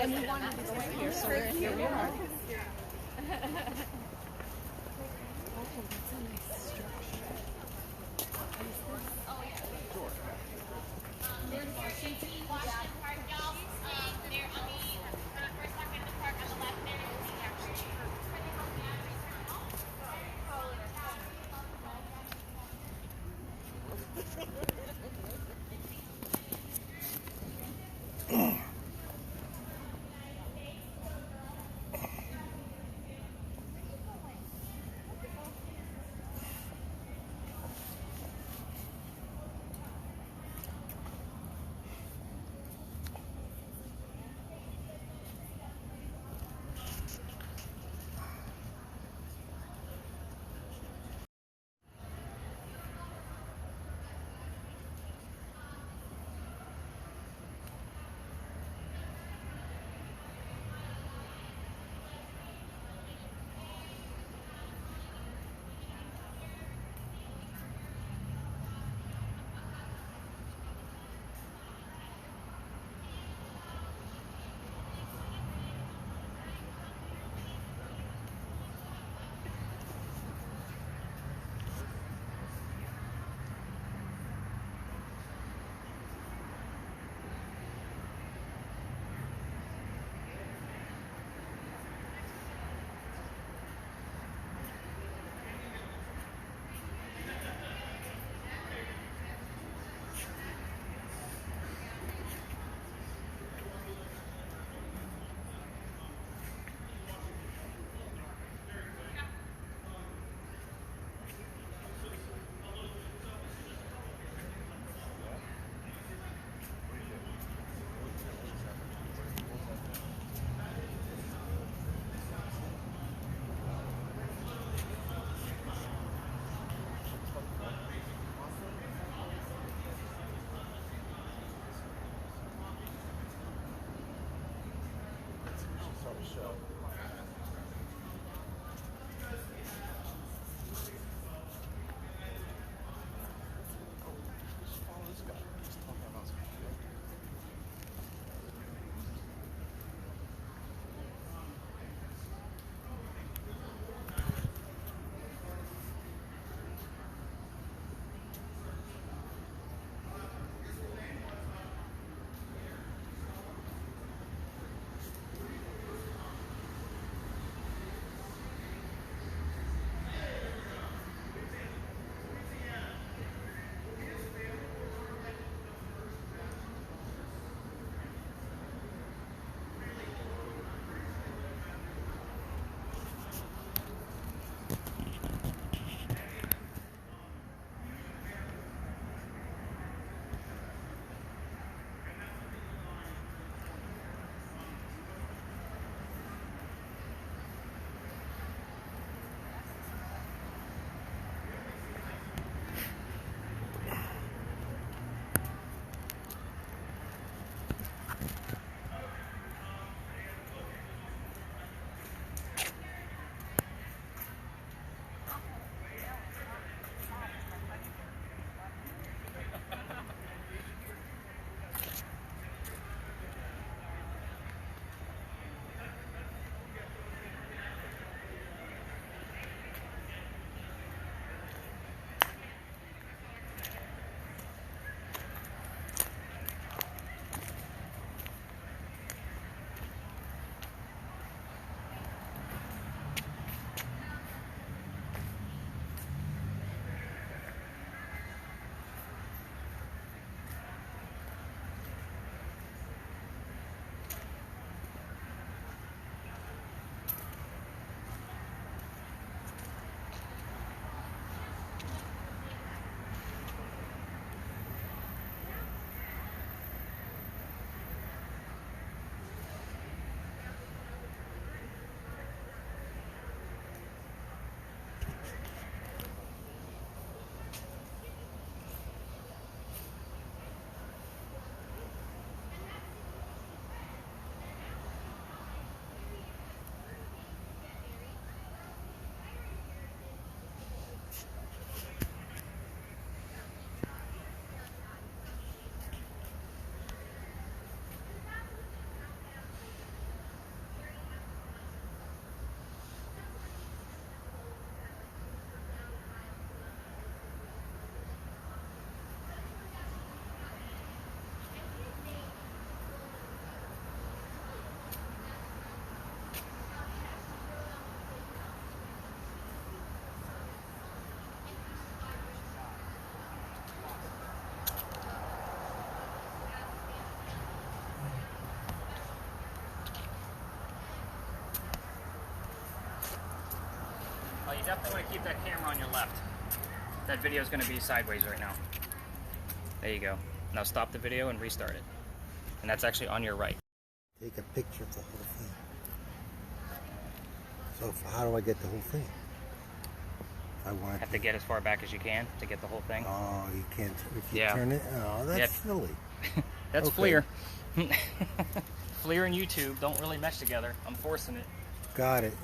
And we wanted to go in here, so here we are. you definitely want to keep that camera on your left. That video is going to be sideways right now. There you go. Now stop the video and restart it. And that's actually on your right. Take a picture of the whole thing. So how do I get the whole thing? I want Have to get as far back as you can to get the whole thing. Oh, you can't. If you Yeah. turn it. Oh, that's Yep. silly. That's Okay. FLIR. FLIR and YouTube don't really mesh together. I'm forcing it. Got it.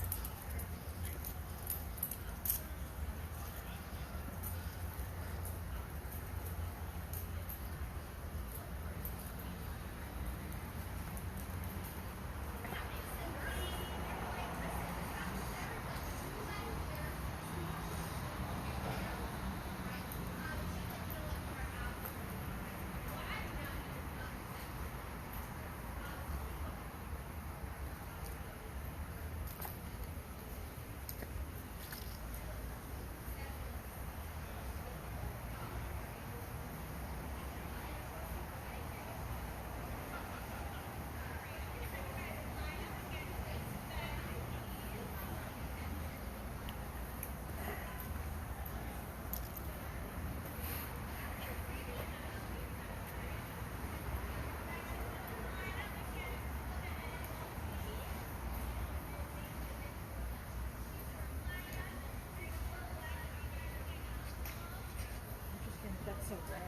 That's so red.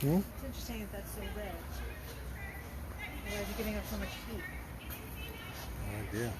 Hmm? It's interesting that that's so red. Why is it giving up so much heat? No idea.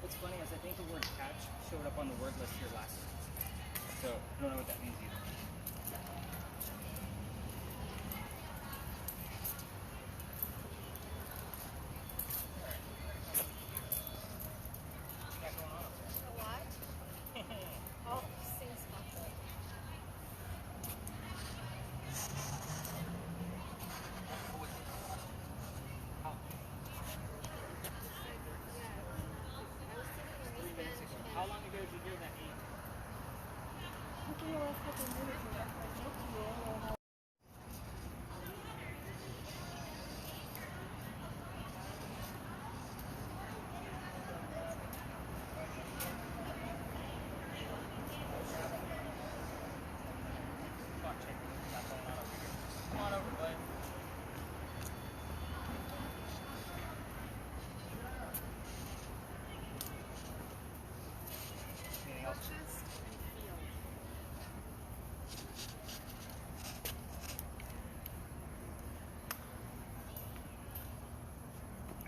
What's funny is I think the word catch showed up on the word list here last week. So I don't know what that means either. Come on over, bud. Anything else?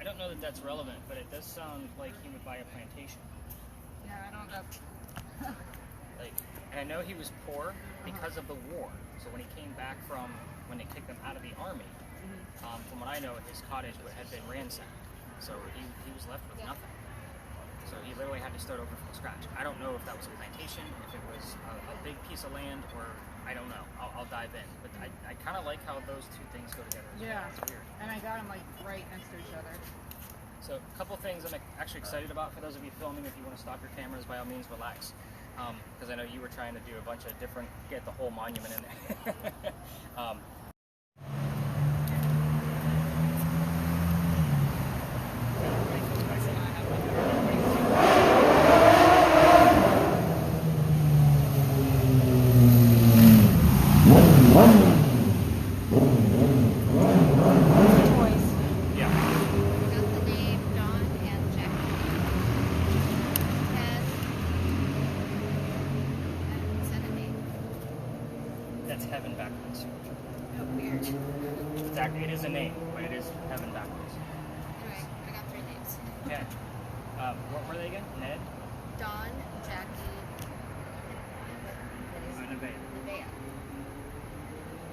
I don't know that that's relevant, but it does sound like he would buy a plantation. Yeah, I don't know. Like, and I know he was poor because of the war. So when he came back from when they kicked him out of the army, from what I know, his cottage had been ransacked. So he was left with nothing. So he literally had to start over from scratch. I don't know if that was a plantation, if it was a big piece of land, or I don't know. I'll dive in. But I kind of like how those two things go together. Yeah. It's weird. And I got them like right next to each other. So a couple things I'm actually excited about. For those of you filming, if you want to stop your cameras, by all means, relax. Because I know you were trying to do a bunch of different, get the whole monument in there. Yeah. Got the name Don and Jackie. Ted. Is that a name? That's heaven backwards. Oh, weird. It is a name, but it is heaven backwards. Anyway, I got 3 names. Okay. What were they again? Ned? Don, Jackie, Nevaeh. Nevaeh.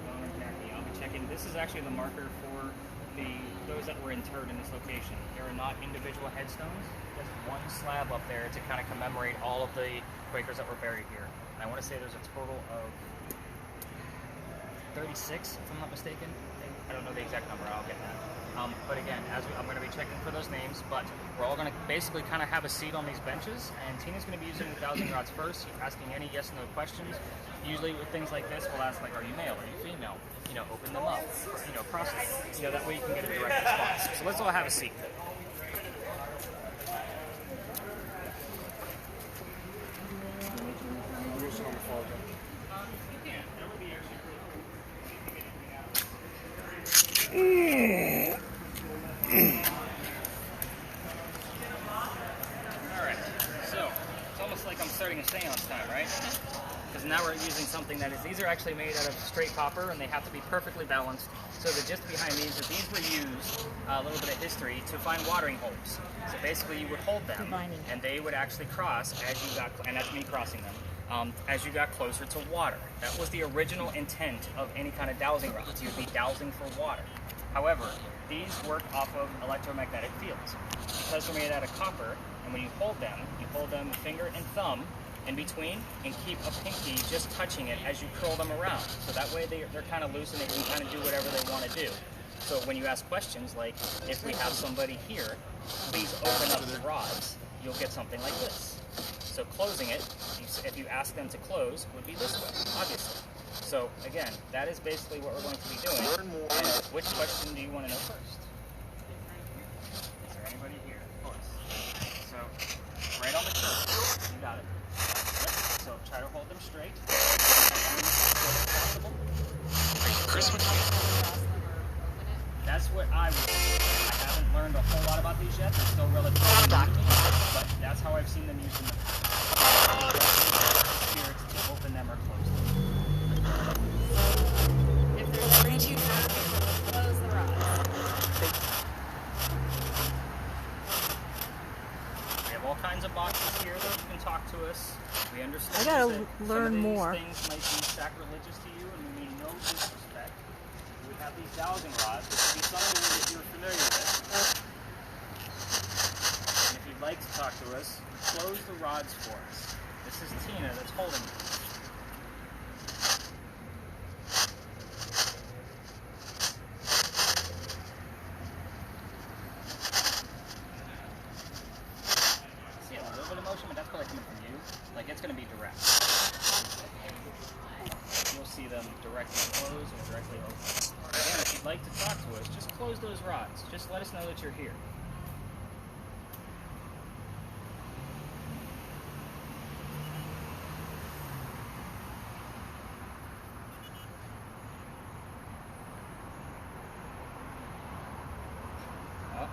Don and Jackie. I'll be checking. This is actually the marker for those that were interred in this location. There are not individual headstones. Just one slab up there to kind of commemorate all of the Quakers that were buried here. And I want to say there's a total of 36, if I'm not mistaken. I don't know the exact number. I'll get that. But again, I'm going to be checking for those names, but we're all going to basically kind of have a seat on these benches, and Tina's going to be using the dowsing rods first, asking any yes or no questions. Usually with things like this, we'll ask like, are you male, are you female? You know, open them up, you know, cross them. You know, that way you can get a direct response. So let's all have a seat. We'll sit on the floor again. You can. That would be actually Alright, so it's almost like I'm starting a seance time, right? Because now we're using something that is, these are actually made out of straight copper and they have to be perfectly balanced. So the gist behind these is these were used, a little bit of history, to find watering holes. So basically you would hold them and they would actually cross as you got, and that's me crossing them, as you got closer to water. That was the original intent of any kind of dowsing rods. You'd be dowsing for water. However, these work off of electromagnetic fields. Because they're made out of copper, and when you hold them finger and thumb in between, and keep a pinky just touching it as you curl them around. So that way they're kind of loose and they can kind of do whatever they want to do. So when you ask questions like, if we have somebody here, please open up the rods, you'll get something like this. So closing it, if you ask them to close, would be this way, obviously. So again, that is basically what we're going to be doing. And which question do you want to know first? Is there anybody here? Of course. So, right on the curve. You got it. Yep. So try to hold them straight. That's what I would do. I haven't learned a whole lot about these yet. They're still relatively new to me, but that's how I've seen them used in the past. Spirits to open them or close them. If there's 3 too fast, close the rods. We have all kinds of boxes here that you can talk to us. We understand I gotta that learn some of more. these things might be sacrilegious to you, and we mean no disrespect. We have these dowsing rods, which will be something that you're familiar with. And if you'd like to talk to us, close the rods for us. This is Tina that's holding them. See a little bit of motion, but that's probably coming from you. Like, it's going to be direct. see them directly close or directly open. Again, if you'd like to talk to us, just close those rods. Just let us know that you're here. Oh,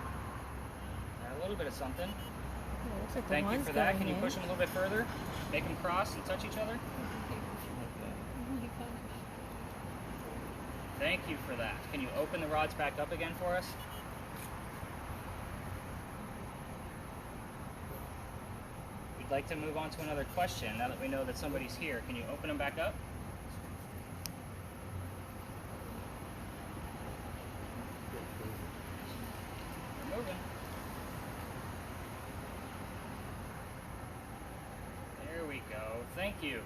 got a little bit of something. It looks like the Thank you one's for that. going Can you in. push them a little bit further? Make them cross and touch each other? Thank you for that. Can you open the rods back up again for us? We'd like to move on to another question now that we know that somebody's here. Can you open them back up? We're moving. There we go. Thank you.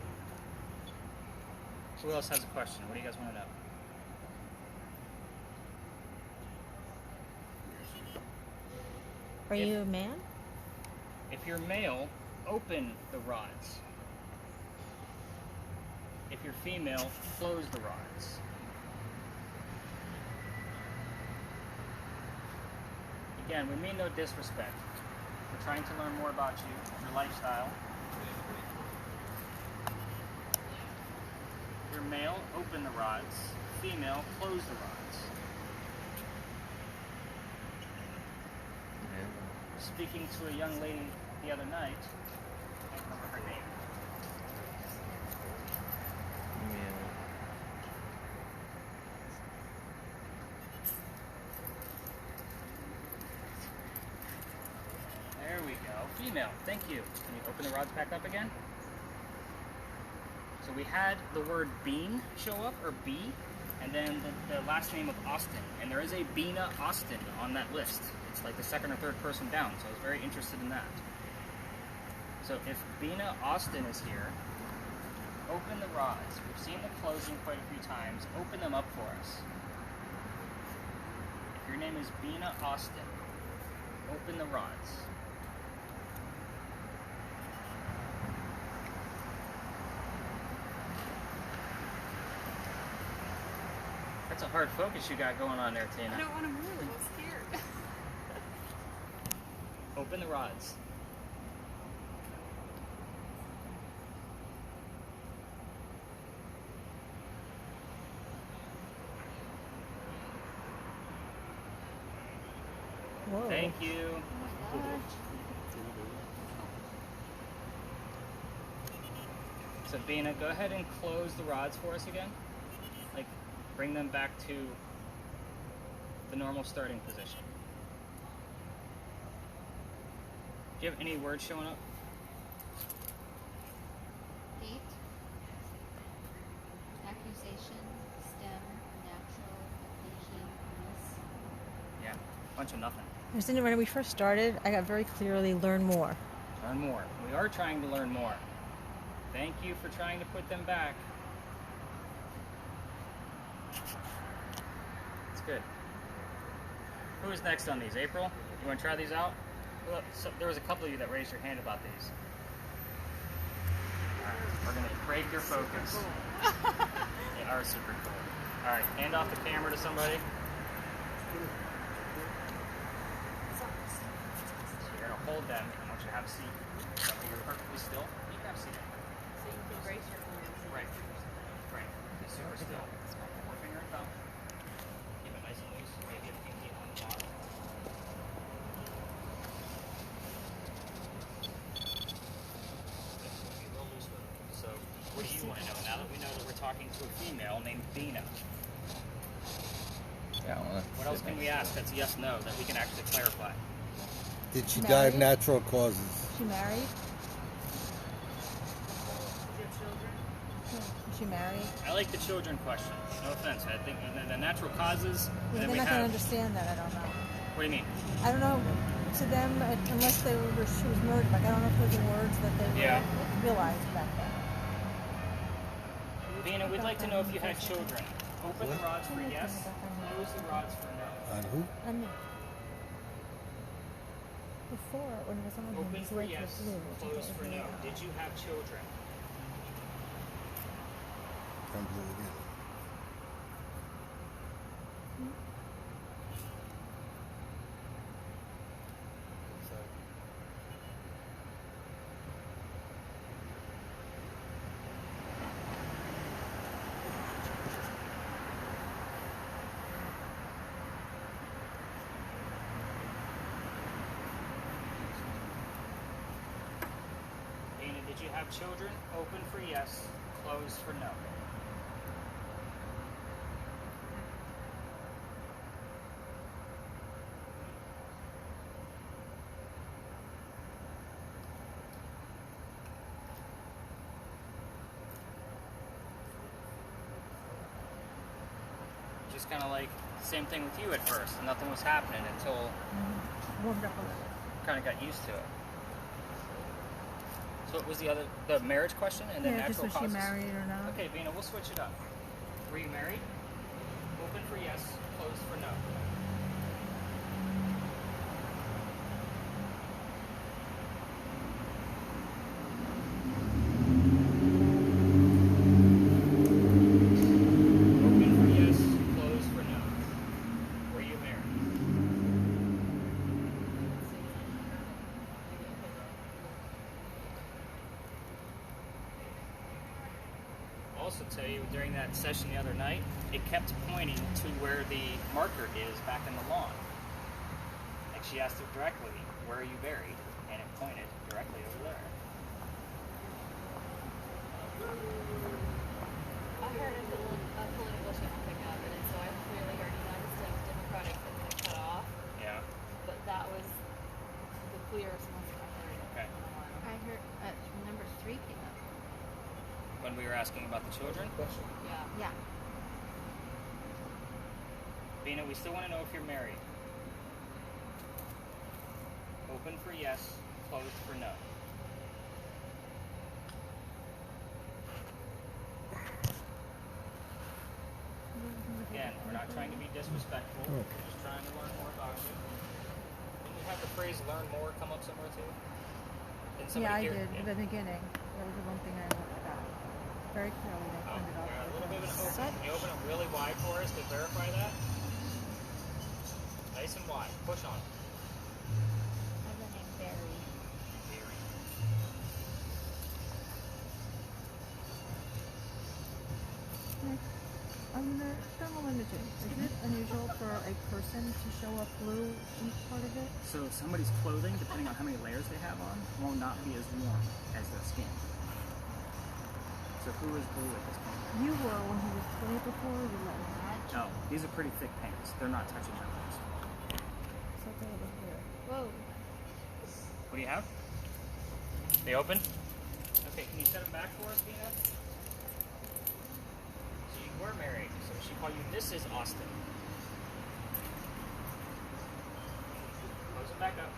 Who else has a question? What do you guys want to know? Are you a man? If you're male, open the rods. If you're female, close the rods. Again, we mean no disrespect. We're trying to learn more about you, your lifestyle. If you're male, open the rods. Female, close the rods. Speaking to a young lady the other night, I can't remember her name. There we go. Female, thank you. Can you open the rods back up again? So we had the word Bean show up, or B, and then the last name of Austin. And there is a Bina Austin on that list. It's like the second or third person down, so I was very interested in that. So if Bina Austin is here, open the rods. We've seen the closing quite a few times. Open them up for us. If your name is Bina Austin, open the rods. That's a hard focus you got going on there, Tina. I don't want to move. I'm scared. Open the rods. Whoa. Thank you. So Bina, go ahead and close the rods for us again. Like, bring them back to the normal starting position. Do you have any words showing up? Hate, accusation, stem, natural, occasion, miss. Yeah, bunch of nothing. When we first started, I got very clearly learn more. Learn more. We are trying to learn more. Thank you for trying to put them back. It's good. Who is next on these? April? You want to try these out? Well, so there was a couple of you that raised your hand about these. All right, we're going to break your focus. They are super cool. All right, hand off the camera to somebody. So you're going to hold them, and once you have a seat, so you're perfectly still, you can have a seat. So you can brace your hands. Right. Right. Be super still. Forefinger and thumb. Keep it nice and loose. Maybe a pinky on the bottom. Be real loose with it. So, what do you want to know now that we know that we're talking to a female named Bina? Yeah, well, What else can we ask that's yes, no, that we can actually clarify? Did she die of Married? natural causes? Is she married? Is she married? I like the children question. No offense. I think the natural causes, and Yeah, then they're we not going to have. understand that. I don't know. What do you mean? I don't know. To them, unless she was murdered. Like I don't know if those are words that they Yeah. realized back then. Bina, we'd like to know if you had children. Open the rods for yes, close the rods for no. On who? I mean, before when it was on Open his for leg yes, was blue. close for no. Did you have children? from the beginning. Dana, did you have children? Open for yes, closed for no. Just kind of like same thing with you at first. Nothing was happening until Warmed up a little. kind of got used to it. So what was the marriage question and then Yeah, just natural was she causes? married or not? Okay, Vina, we'll switch it up. Were you married? Open for yes, closed for no. Open for yes, closed for no. Were you married? Also tell you during that session the other night, it kept pointing to where the marker is back in the lawn. Like she asked it directly, where are you buried? And it pointed directly over there. I heard a political channel pick up, and so I clearly heard United States Democratic and then it cut off. Yeah. But that was the clearest one I heard. Okay. I heard number 3 came up. When we were asking about the children, Yeah. Yeah. Vina, we still want to know if you're married. Open for yes, closed for no. Again, we're not trying to be disrespectful. We're just trying to learn more about you. Didn't you have the phrase "learn more" come up somewhere too? Didn't Yeah, I hear- did in the beginning. That was the one thing I looked at. Very clearly, they Oh, pointed yeah, a out. little bit of an open. Can you open it really wide for us to verify that? Nice and wide. Push on. I have the name Barry. The thermal imaging, is it unusual for a person to show up blue in part of it? So somebody's clothing, depending on how many layers they have on, will not be as warm as their skin. So who is blue at this point? You were when he was putting it before, you let him out. No, these are pretty thick paints. They're not touching their lips. So they were here. Whoa. What do you have? They open? Okay, can you set them back for us, Vina? So you were married, so she called you Mrs. Austin. Close them back up.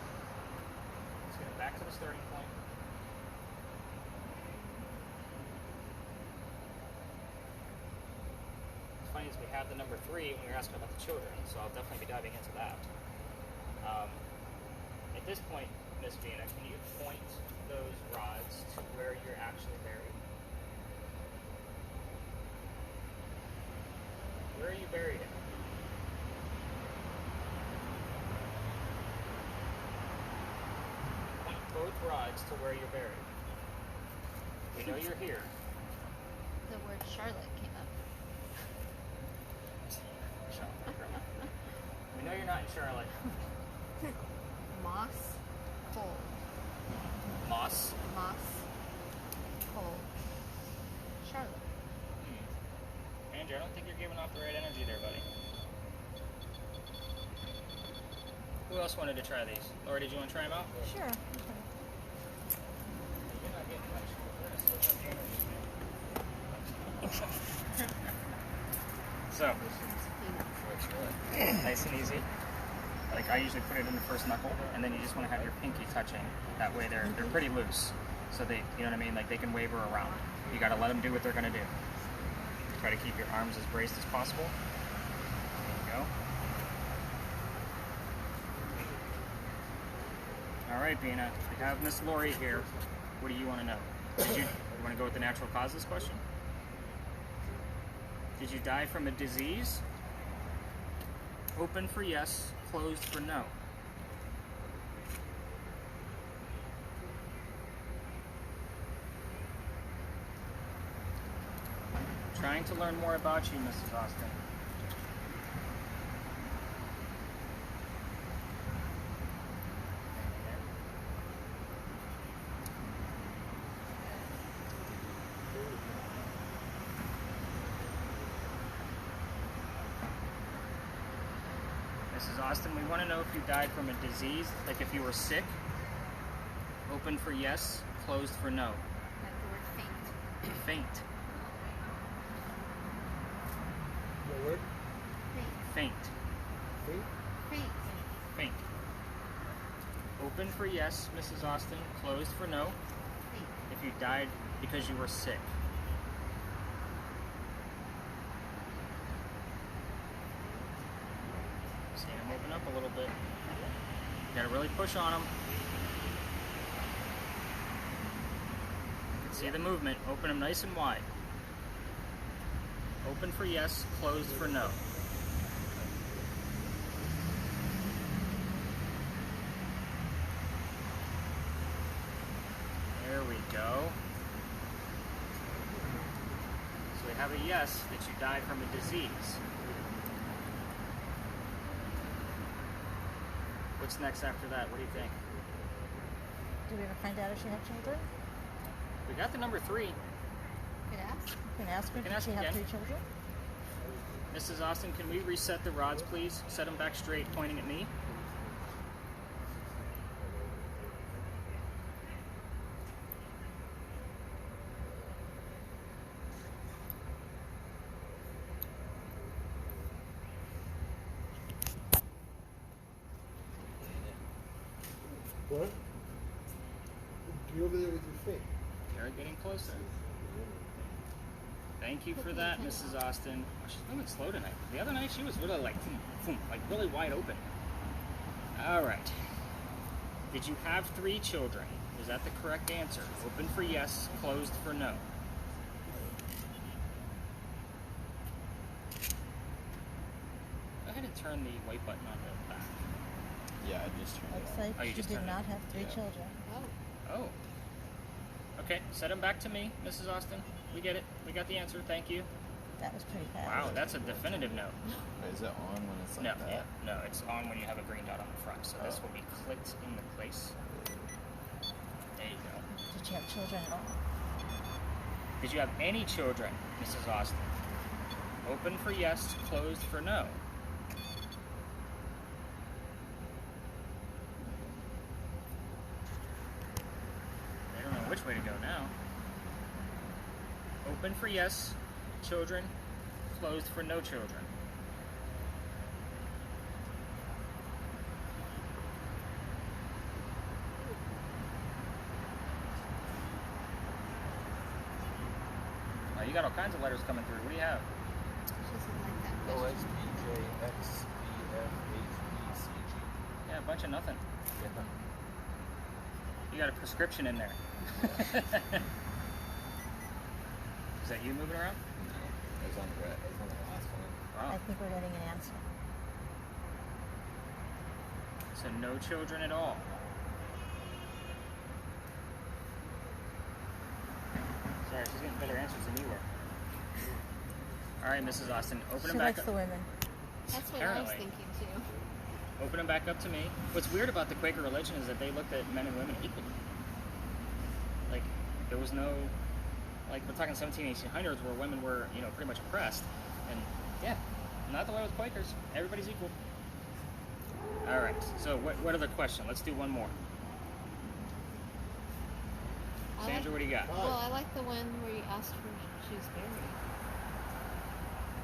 Let's get them back to the starting point. What's funny is we have the number 3 when we were asking about the children, so I'll definitely be diving into that. At this point, Miss Vina, can you point those rods to where you're actually buried? Where are you buried at? Point both rods to where you're buried. We know you're here. The word Charlotte came up. Charlotte. We know you're not in Charlotte. Moss. Coal. Moss. Moss. Coal. Charlotte. Andrew, I don't think you're giving off the right energy there, buddy. Who else wanted to try these? Laura, did you want to try them out? Sure. Okay. You're not getting much. We're going to switch up the energy. So, nice and easy. Like I usually put it in the first knuckle, and then you just want to have your pinky touching. That way they're pretty loose, so they, you know what I mean. Like they can waver around. You got to let them do what they're gonna do. Try to keep your arms as braced as possible. There you go. All right, Bina. We have Miss Lori here. What do you want to know? You want to go with the natural causes question? Did you die from a disease? Open for yes, closed for no. Trying to learn more about you, Mrs. Austin. Mrs. Austin, we want to know if you died from a disease, like if you were sick. Open for yes, closed for no. Like the word faint. Faint. What word? Faint. Faint. Faint. Faint. Open for yes, Mrs. Austin. Closed for no. Faint. If you died because you were sick. See him open up a little bit. You gotta really push on him. See the movement. Open them nice and wide. Open for yes, closed for no. There we go. So we have a yes that you died from a disease. What's next after that? What do you think? Did we ever find out if she had children? We got the number 3. Could ask. You can ask her, can did ask she have again. 3 children? Mrs. Austin, can we reset the rods, please? Set them back straight, pointing at me. What? You're over there with your feet. They're getting closer. Thank you for that, Mrs. Austin. Oh, she's moving slow tonight. The other night she was really like, like really wide open. All right. Did you have 3 children? Is that the correct answer? Open for yes, closed for no. Go ahead and turn the white button on the back. Yeah, I just turned Looks it on. like Oh, you she just did turned it. not have 3 Yeah. children. Oh. Okay, set them back to me, Mrs. Austin. We get it. We got the answer. Thank you. That was pretty fast. Wow, that's a definitive no. Wait, is it on when it's like No, that? yeah, no, it's on when you have a green dot on the front. So this will be clicked into place. There you go. Did she have children at all? Did you have any children, Mrs. Austin? Open for yes, closed for no. I don't know which way to go now. Open for yes, children, closed for no children. Oh, you got all kinds of letters coming through. What do you have? She doesn't like that O question. S P J X E F H E C G. Yeah, a bunch of nothing. Yeah. You got a prescription in there. Is that you moving around? No, it was on the red. It was on the last one. Wow. I think we're getting an answer. So no children at all. Sorry, she's getting better answers than you were. All right, Mrs. Austin, open She them back likes up. the women. That's what I was Apparently. thinking too. Open them back up to me. What's weird about the Quaker religion is that they looked at men and women equally. Like, there was no, like, we're talking 1700s, 1800s where women were, you know, pretty much oppressed. And, yeah, not the way with Quakers. Everybody's equal. All right, so what other question? Let's do one more. Sandra, what do you got? Well, I like the one where you asked her if she was buried.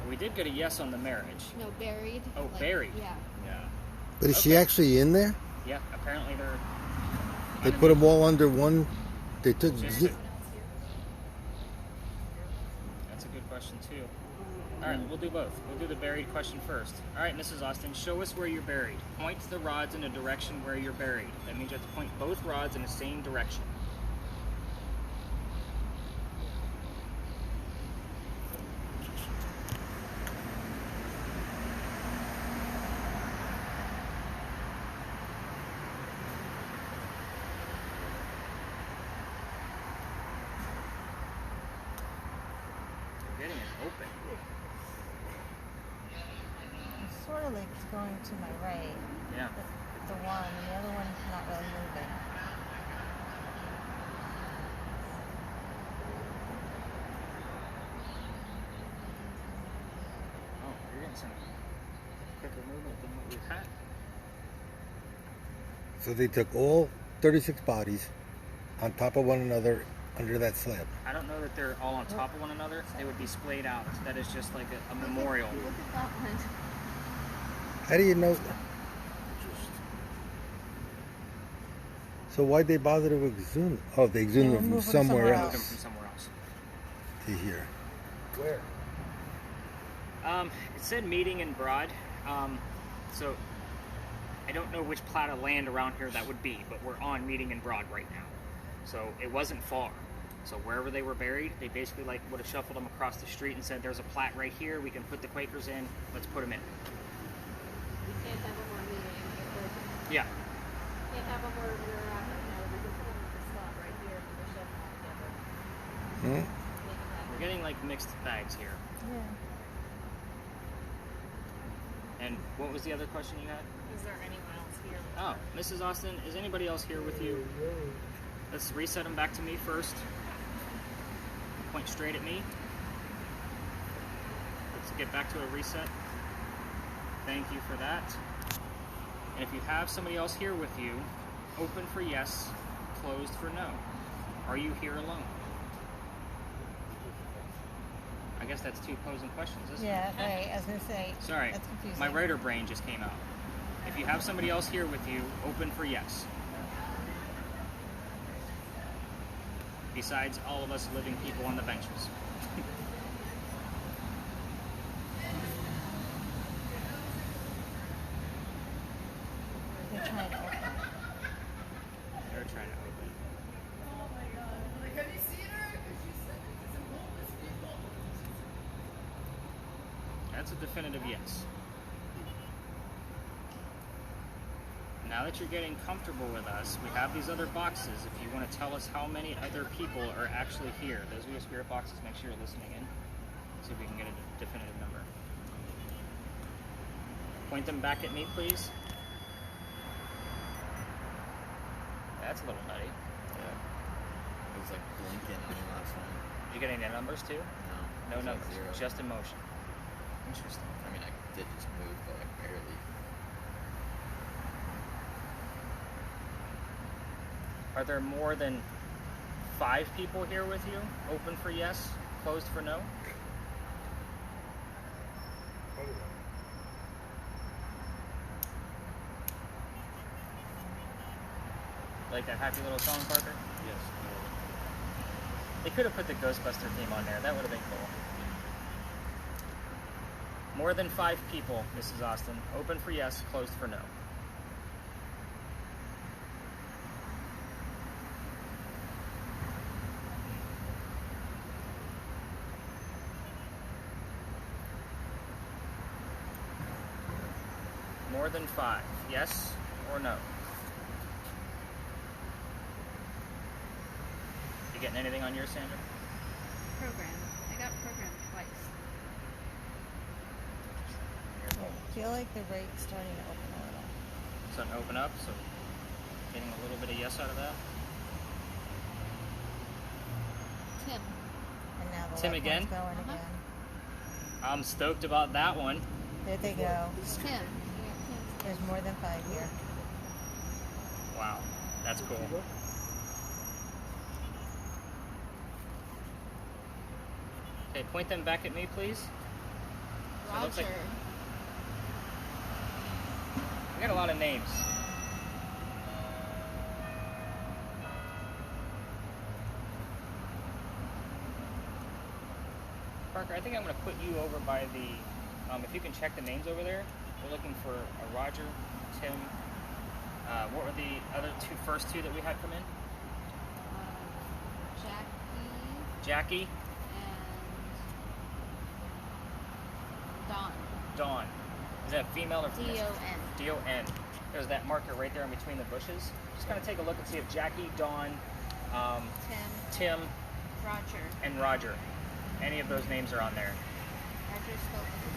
We did get a yes on the marriage. No, buried. Oh, like, buried. Yeah. Yeah. But is she actually in there? Yeah, apparently they're... They put them all under one. They took. Just- That's a good question, too. All right, we'll do both. We'll do the buried question first. All right, Mrs. Austin, show us where you're buried. Point the rods in a direction where you're buried. That means you have to point both rods in the same direction. open. It's sort of like it's going to my right. Yeah. The one, and the other one's not really moving. Oh, you're getting some quicker movement than what we've had. So they took all 36 bodies on top of one another under that slab. I don't know that they're all on top of one another. They would be splayed out. That is just like a memorial. Look at that one. How do you know? So why'd they bother to exhume? Oh, they exhumed them from moved them somewhere somewhere Moved them else from somewhere else. to here. Where? It said meeting in Broad. So I don't know which plat of land around here that would be, but we're on meeting in Broad right now. So it wasn't far. So wherever they were buried, they basically like would have shuffled them across the street and said, "There's a plat right here. We can put the Quakers in. Let's put them in." You can't have them on meeting. Yeah. You can't have them where we're at right now. We can put them at the spot right here for the shed together. Hmm? Make it happen. We're getting like mixed bags here. Yeah. And what was the other question you had? Is there anyone else here? Oh, Mrs. Austin, is anybody else here with you? Let's reset them back to me first. Point straight at me. Let's get back to a reset. Thank you for that. And if you have somebody else here with you, open for yes, closed for no. Are you here alone? I guess that's two opposing questions, isn't it? Yeah, right. I was going to say. Sorry, That's confusing. my writer brain just came out. If you have somebody else here with you, open for yes. Besides all of us living people on the benches. They're trying to open. They're trying to open. That's a definitive yes. Now that you're getting comfortable with us, we have these other boxes. If you want to tell us how many other people are actually here, those are your spirit boxes. Make sure you're listening in. See if we can get a definitive number. Point them back at me, please. That's a little nutty. Yeah. It was like blinking on the last one. Did you get any numbers too? No. No it was like numbers, 0. just in motion. Interesting. I mean, I did just move, but like barely. Are there more than 5 people here with you? Open for yes, closed for no? Like that happy little song, Parker? Yes. They could have put the Ghostbuster theme on there. That would have been cool. More than 5 people, Mrs. Austin. Open for yes, closed for no. More than 5, yes or no? You getting anything on yours, Sandra? Program. I got programmed twice. I feel like the rate's starting to open a little. Starting to open up, so getting a little bit of yes out of that. Tim. And now the Tim left again? one's going Uh-huh. again. I'm stoked about that one. There they go. It's Tim. Yeah, Tim's. There's more than 5 here. Wow, that's cool. Okay, point them back at me, please. So it looks Roger. like- We got a lot of names. Parker, I think I'm going to put you over by the, if you can check the names over there. We're looking for a Roger, Tim. What were the other first two that we had come in? Jackie Jackie, and Dawn. Dawn. Is that female or female? D-O-N. D-O-N. There's that marker right there in between the bushes. Just kind of take a look and see if Jackie, Dawn, Tim. Tim, Roger. and Roger. Any of those names are on there. Roger spelled with a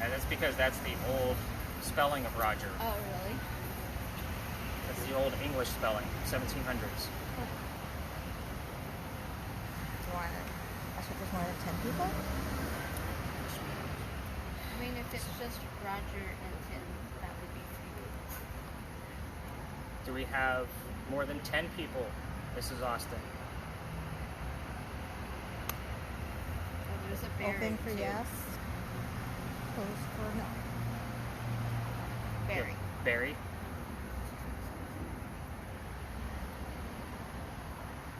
D. And that's because that's the old spelling of Roger. Oh, really? That's the old English spelling, 1700s. Do you want to? I should just more than 10 people. I mean, if it's just Roger and Tim, that would be 3 people. Do we have more than 10 people, Mrs. Austin? Oh, there's a Barry Open for too. yes. Closed for no. Barry. Yep. Barry.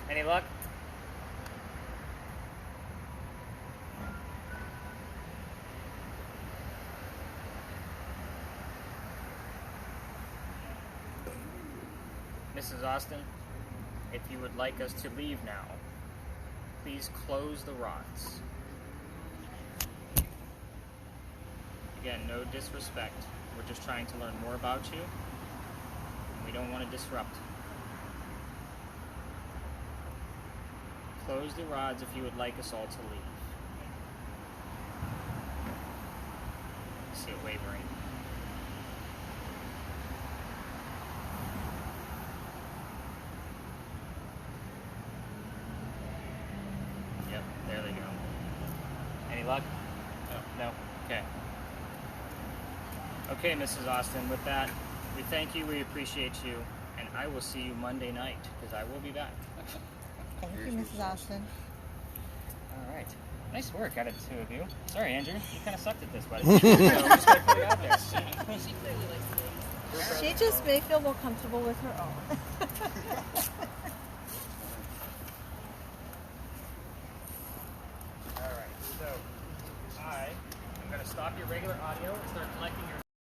Any luck? Mrs. Austin, if you would like us to leave now, please close the rods. Again, no disrespect. We're just trying to learn more about you, and we don't want to disrupt. Close the rods if you would like us all to leave. I see it wavering. Yep, there they go. Any luck? No? Okay. Okay, Mrs. Austin, with that, we thank you, we appreciate you, and I will see you Monday night, because I will be back. Thank you, Mrs. Austin. All right. Nice work out of the two of you. Sorry, Andrew. You kind of sucked at this, buddy. So I'm just going to put it out there. She clearly likes it. She just may feel more comfortable with her own. All right. So I am going to stop your regular audio and start collecting your